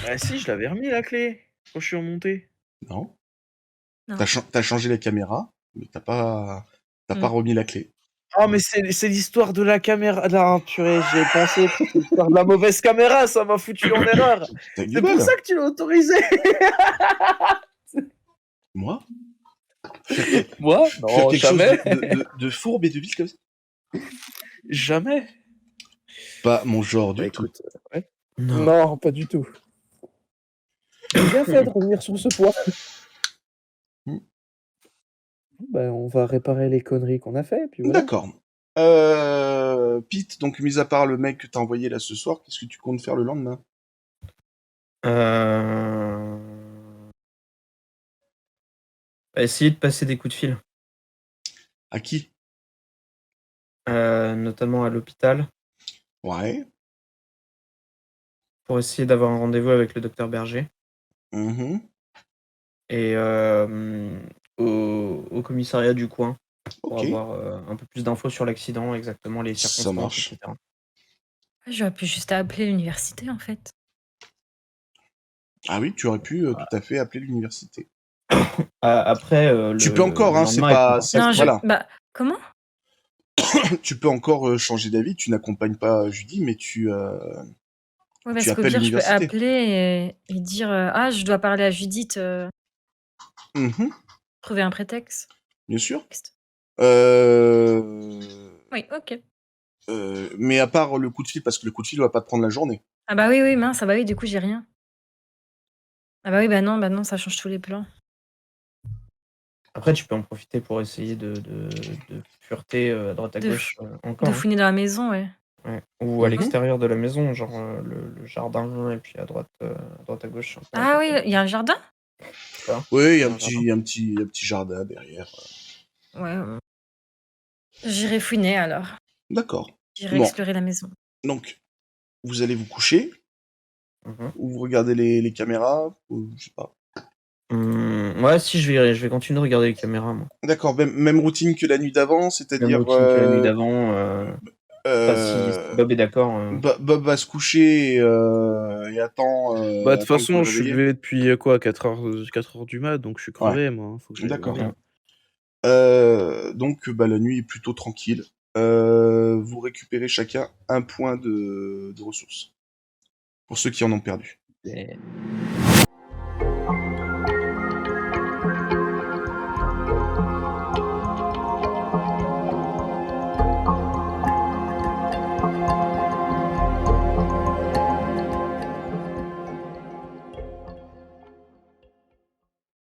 Bah si, je l'avais remis la clé, quand je suis remonté. Non. Non. T'as changé la caméra, mais t'as pas Mmh. remis la clé. Oh mais c'est l'histoire de la caméra. Non, purée, j'y ai pensé, puis c'est l'histoire de la mauvaise caméra, ça m'a foutu en erreur. Ta C'est pour gueule. ça que tu l'as autorisé. Moi? Faire, quel- Moi? faire Non, quelque chose jamais. de fourbe et de vil comme ça? Jamais. Pas mon genre Bah du tout. écoute, ouais. Non. Non, pas du tout. J'ai bien fait de revenir sur ce point. Hmm. Bah, on va réparer les conneries qu'on a fait, puis voilà. D'accord. Pete, donc mis à part le mec que t'as envoyé là ce soir, qu'est-ce que tu comptes faire le lendemain? Euh... Essayer de passer des coups de fil, À qui? notamment à l'hôpital, Ouais. pour essayer d'avoir un rendez-vous avec le docteur Berger. Mhm. Et au commissariat du coin, pour Ok, avoir un peu plus d'infos sur l'accident, exactement les ça circonstances, marche. etc. J'aurais pu juste appeler l'université, en fait. Ah oui, tu aurais pu tout à fait appeler l'université. Après, Tu peux encore, le hein, c'est lendemain, ils pas, sont pas Non, pressés. voilà. bah, comment? Tu peux encore changer d'avis. Tu n'accompagnes pas Judy, mais tu Ouais, parce qu'au appelles pire, je peux l'université. appeler et dire, «Ah, je dois parler à Judith», Mhm, trouver un prétexte. bien sûr. Texte. Euh, Oui, OK. mais à part le coup de fil, parce que le coup de fil va pas te prendre la journée. Ah bah oui, mince, ah bah oui, du coup, j'ai rien. Ah bah oui, bah non, ça change tous les plans. Après, tu peux en profiter pour essayer de fureter, à droite à De gauche, fou encore, de hein. fouiner dans la maison, ouais. Ouais. Ou à Mhm. l'extérieur de la maison, genre, le jardin et puis à droite à gauche, un peu à Ah oui, côté. il y a un jardin? Je sais pas, Oui, il y a un jardin. un petit jardin derrière. Ouais, j'irai fouiner alors. D'accord. J'irai Bon, explorer la maison. donc vous allez vous coucher Mmh. ou vous regardez les caméras ou je sais pas. Ouais, si je vais continuer de regarder les caméras, moi. D'accord, même routine que la nuit d'avant, Même c'est-à-dire routine que la nuit d'avant, enfin si euh, Bob est d'accord, Bob va se coucher et attend, Bah, de toute attend que vous façon, le je suis réveillez. levé depuis quoi, 4h du mat, donc je suis Ouais, crevé, moi, hein, faut que j'aille d'accord. dormir. Donc bah, la nuit est plutôt tranquille. Vous récupérez chacun un point de ressources pour ceux qui en ont perdu. et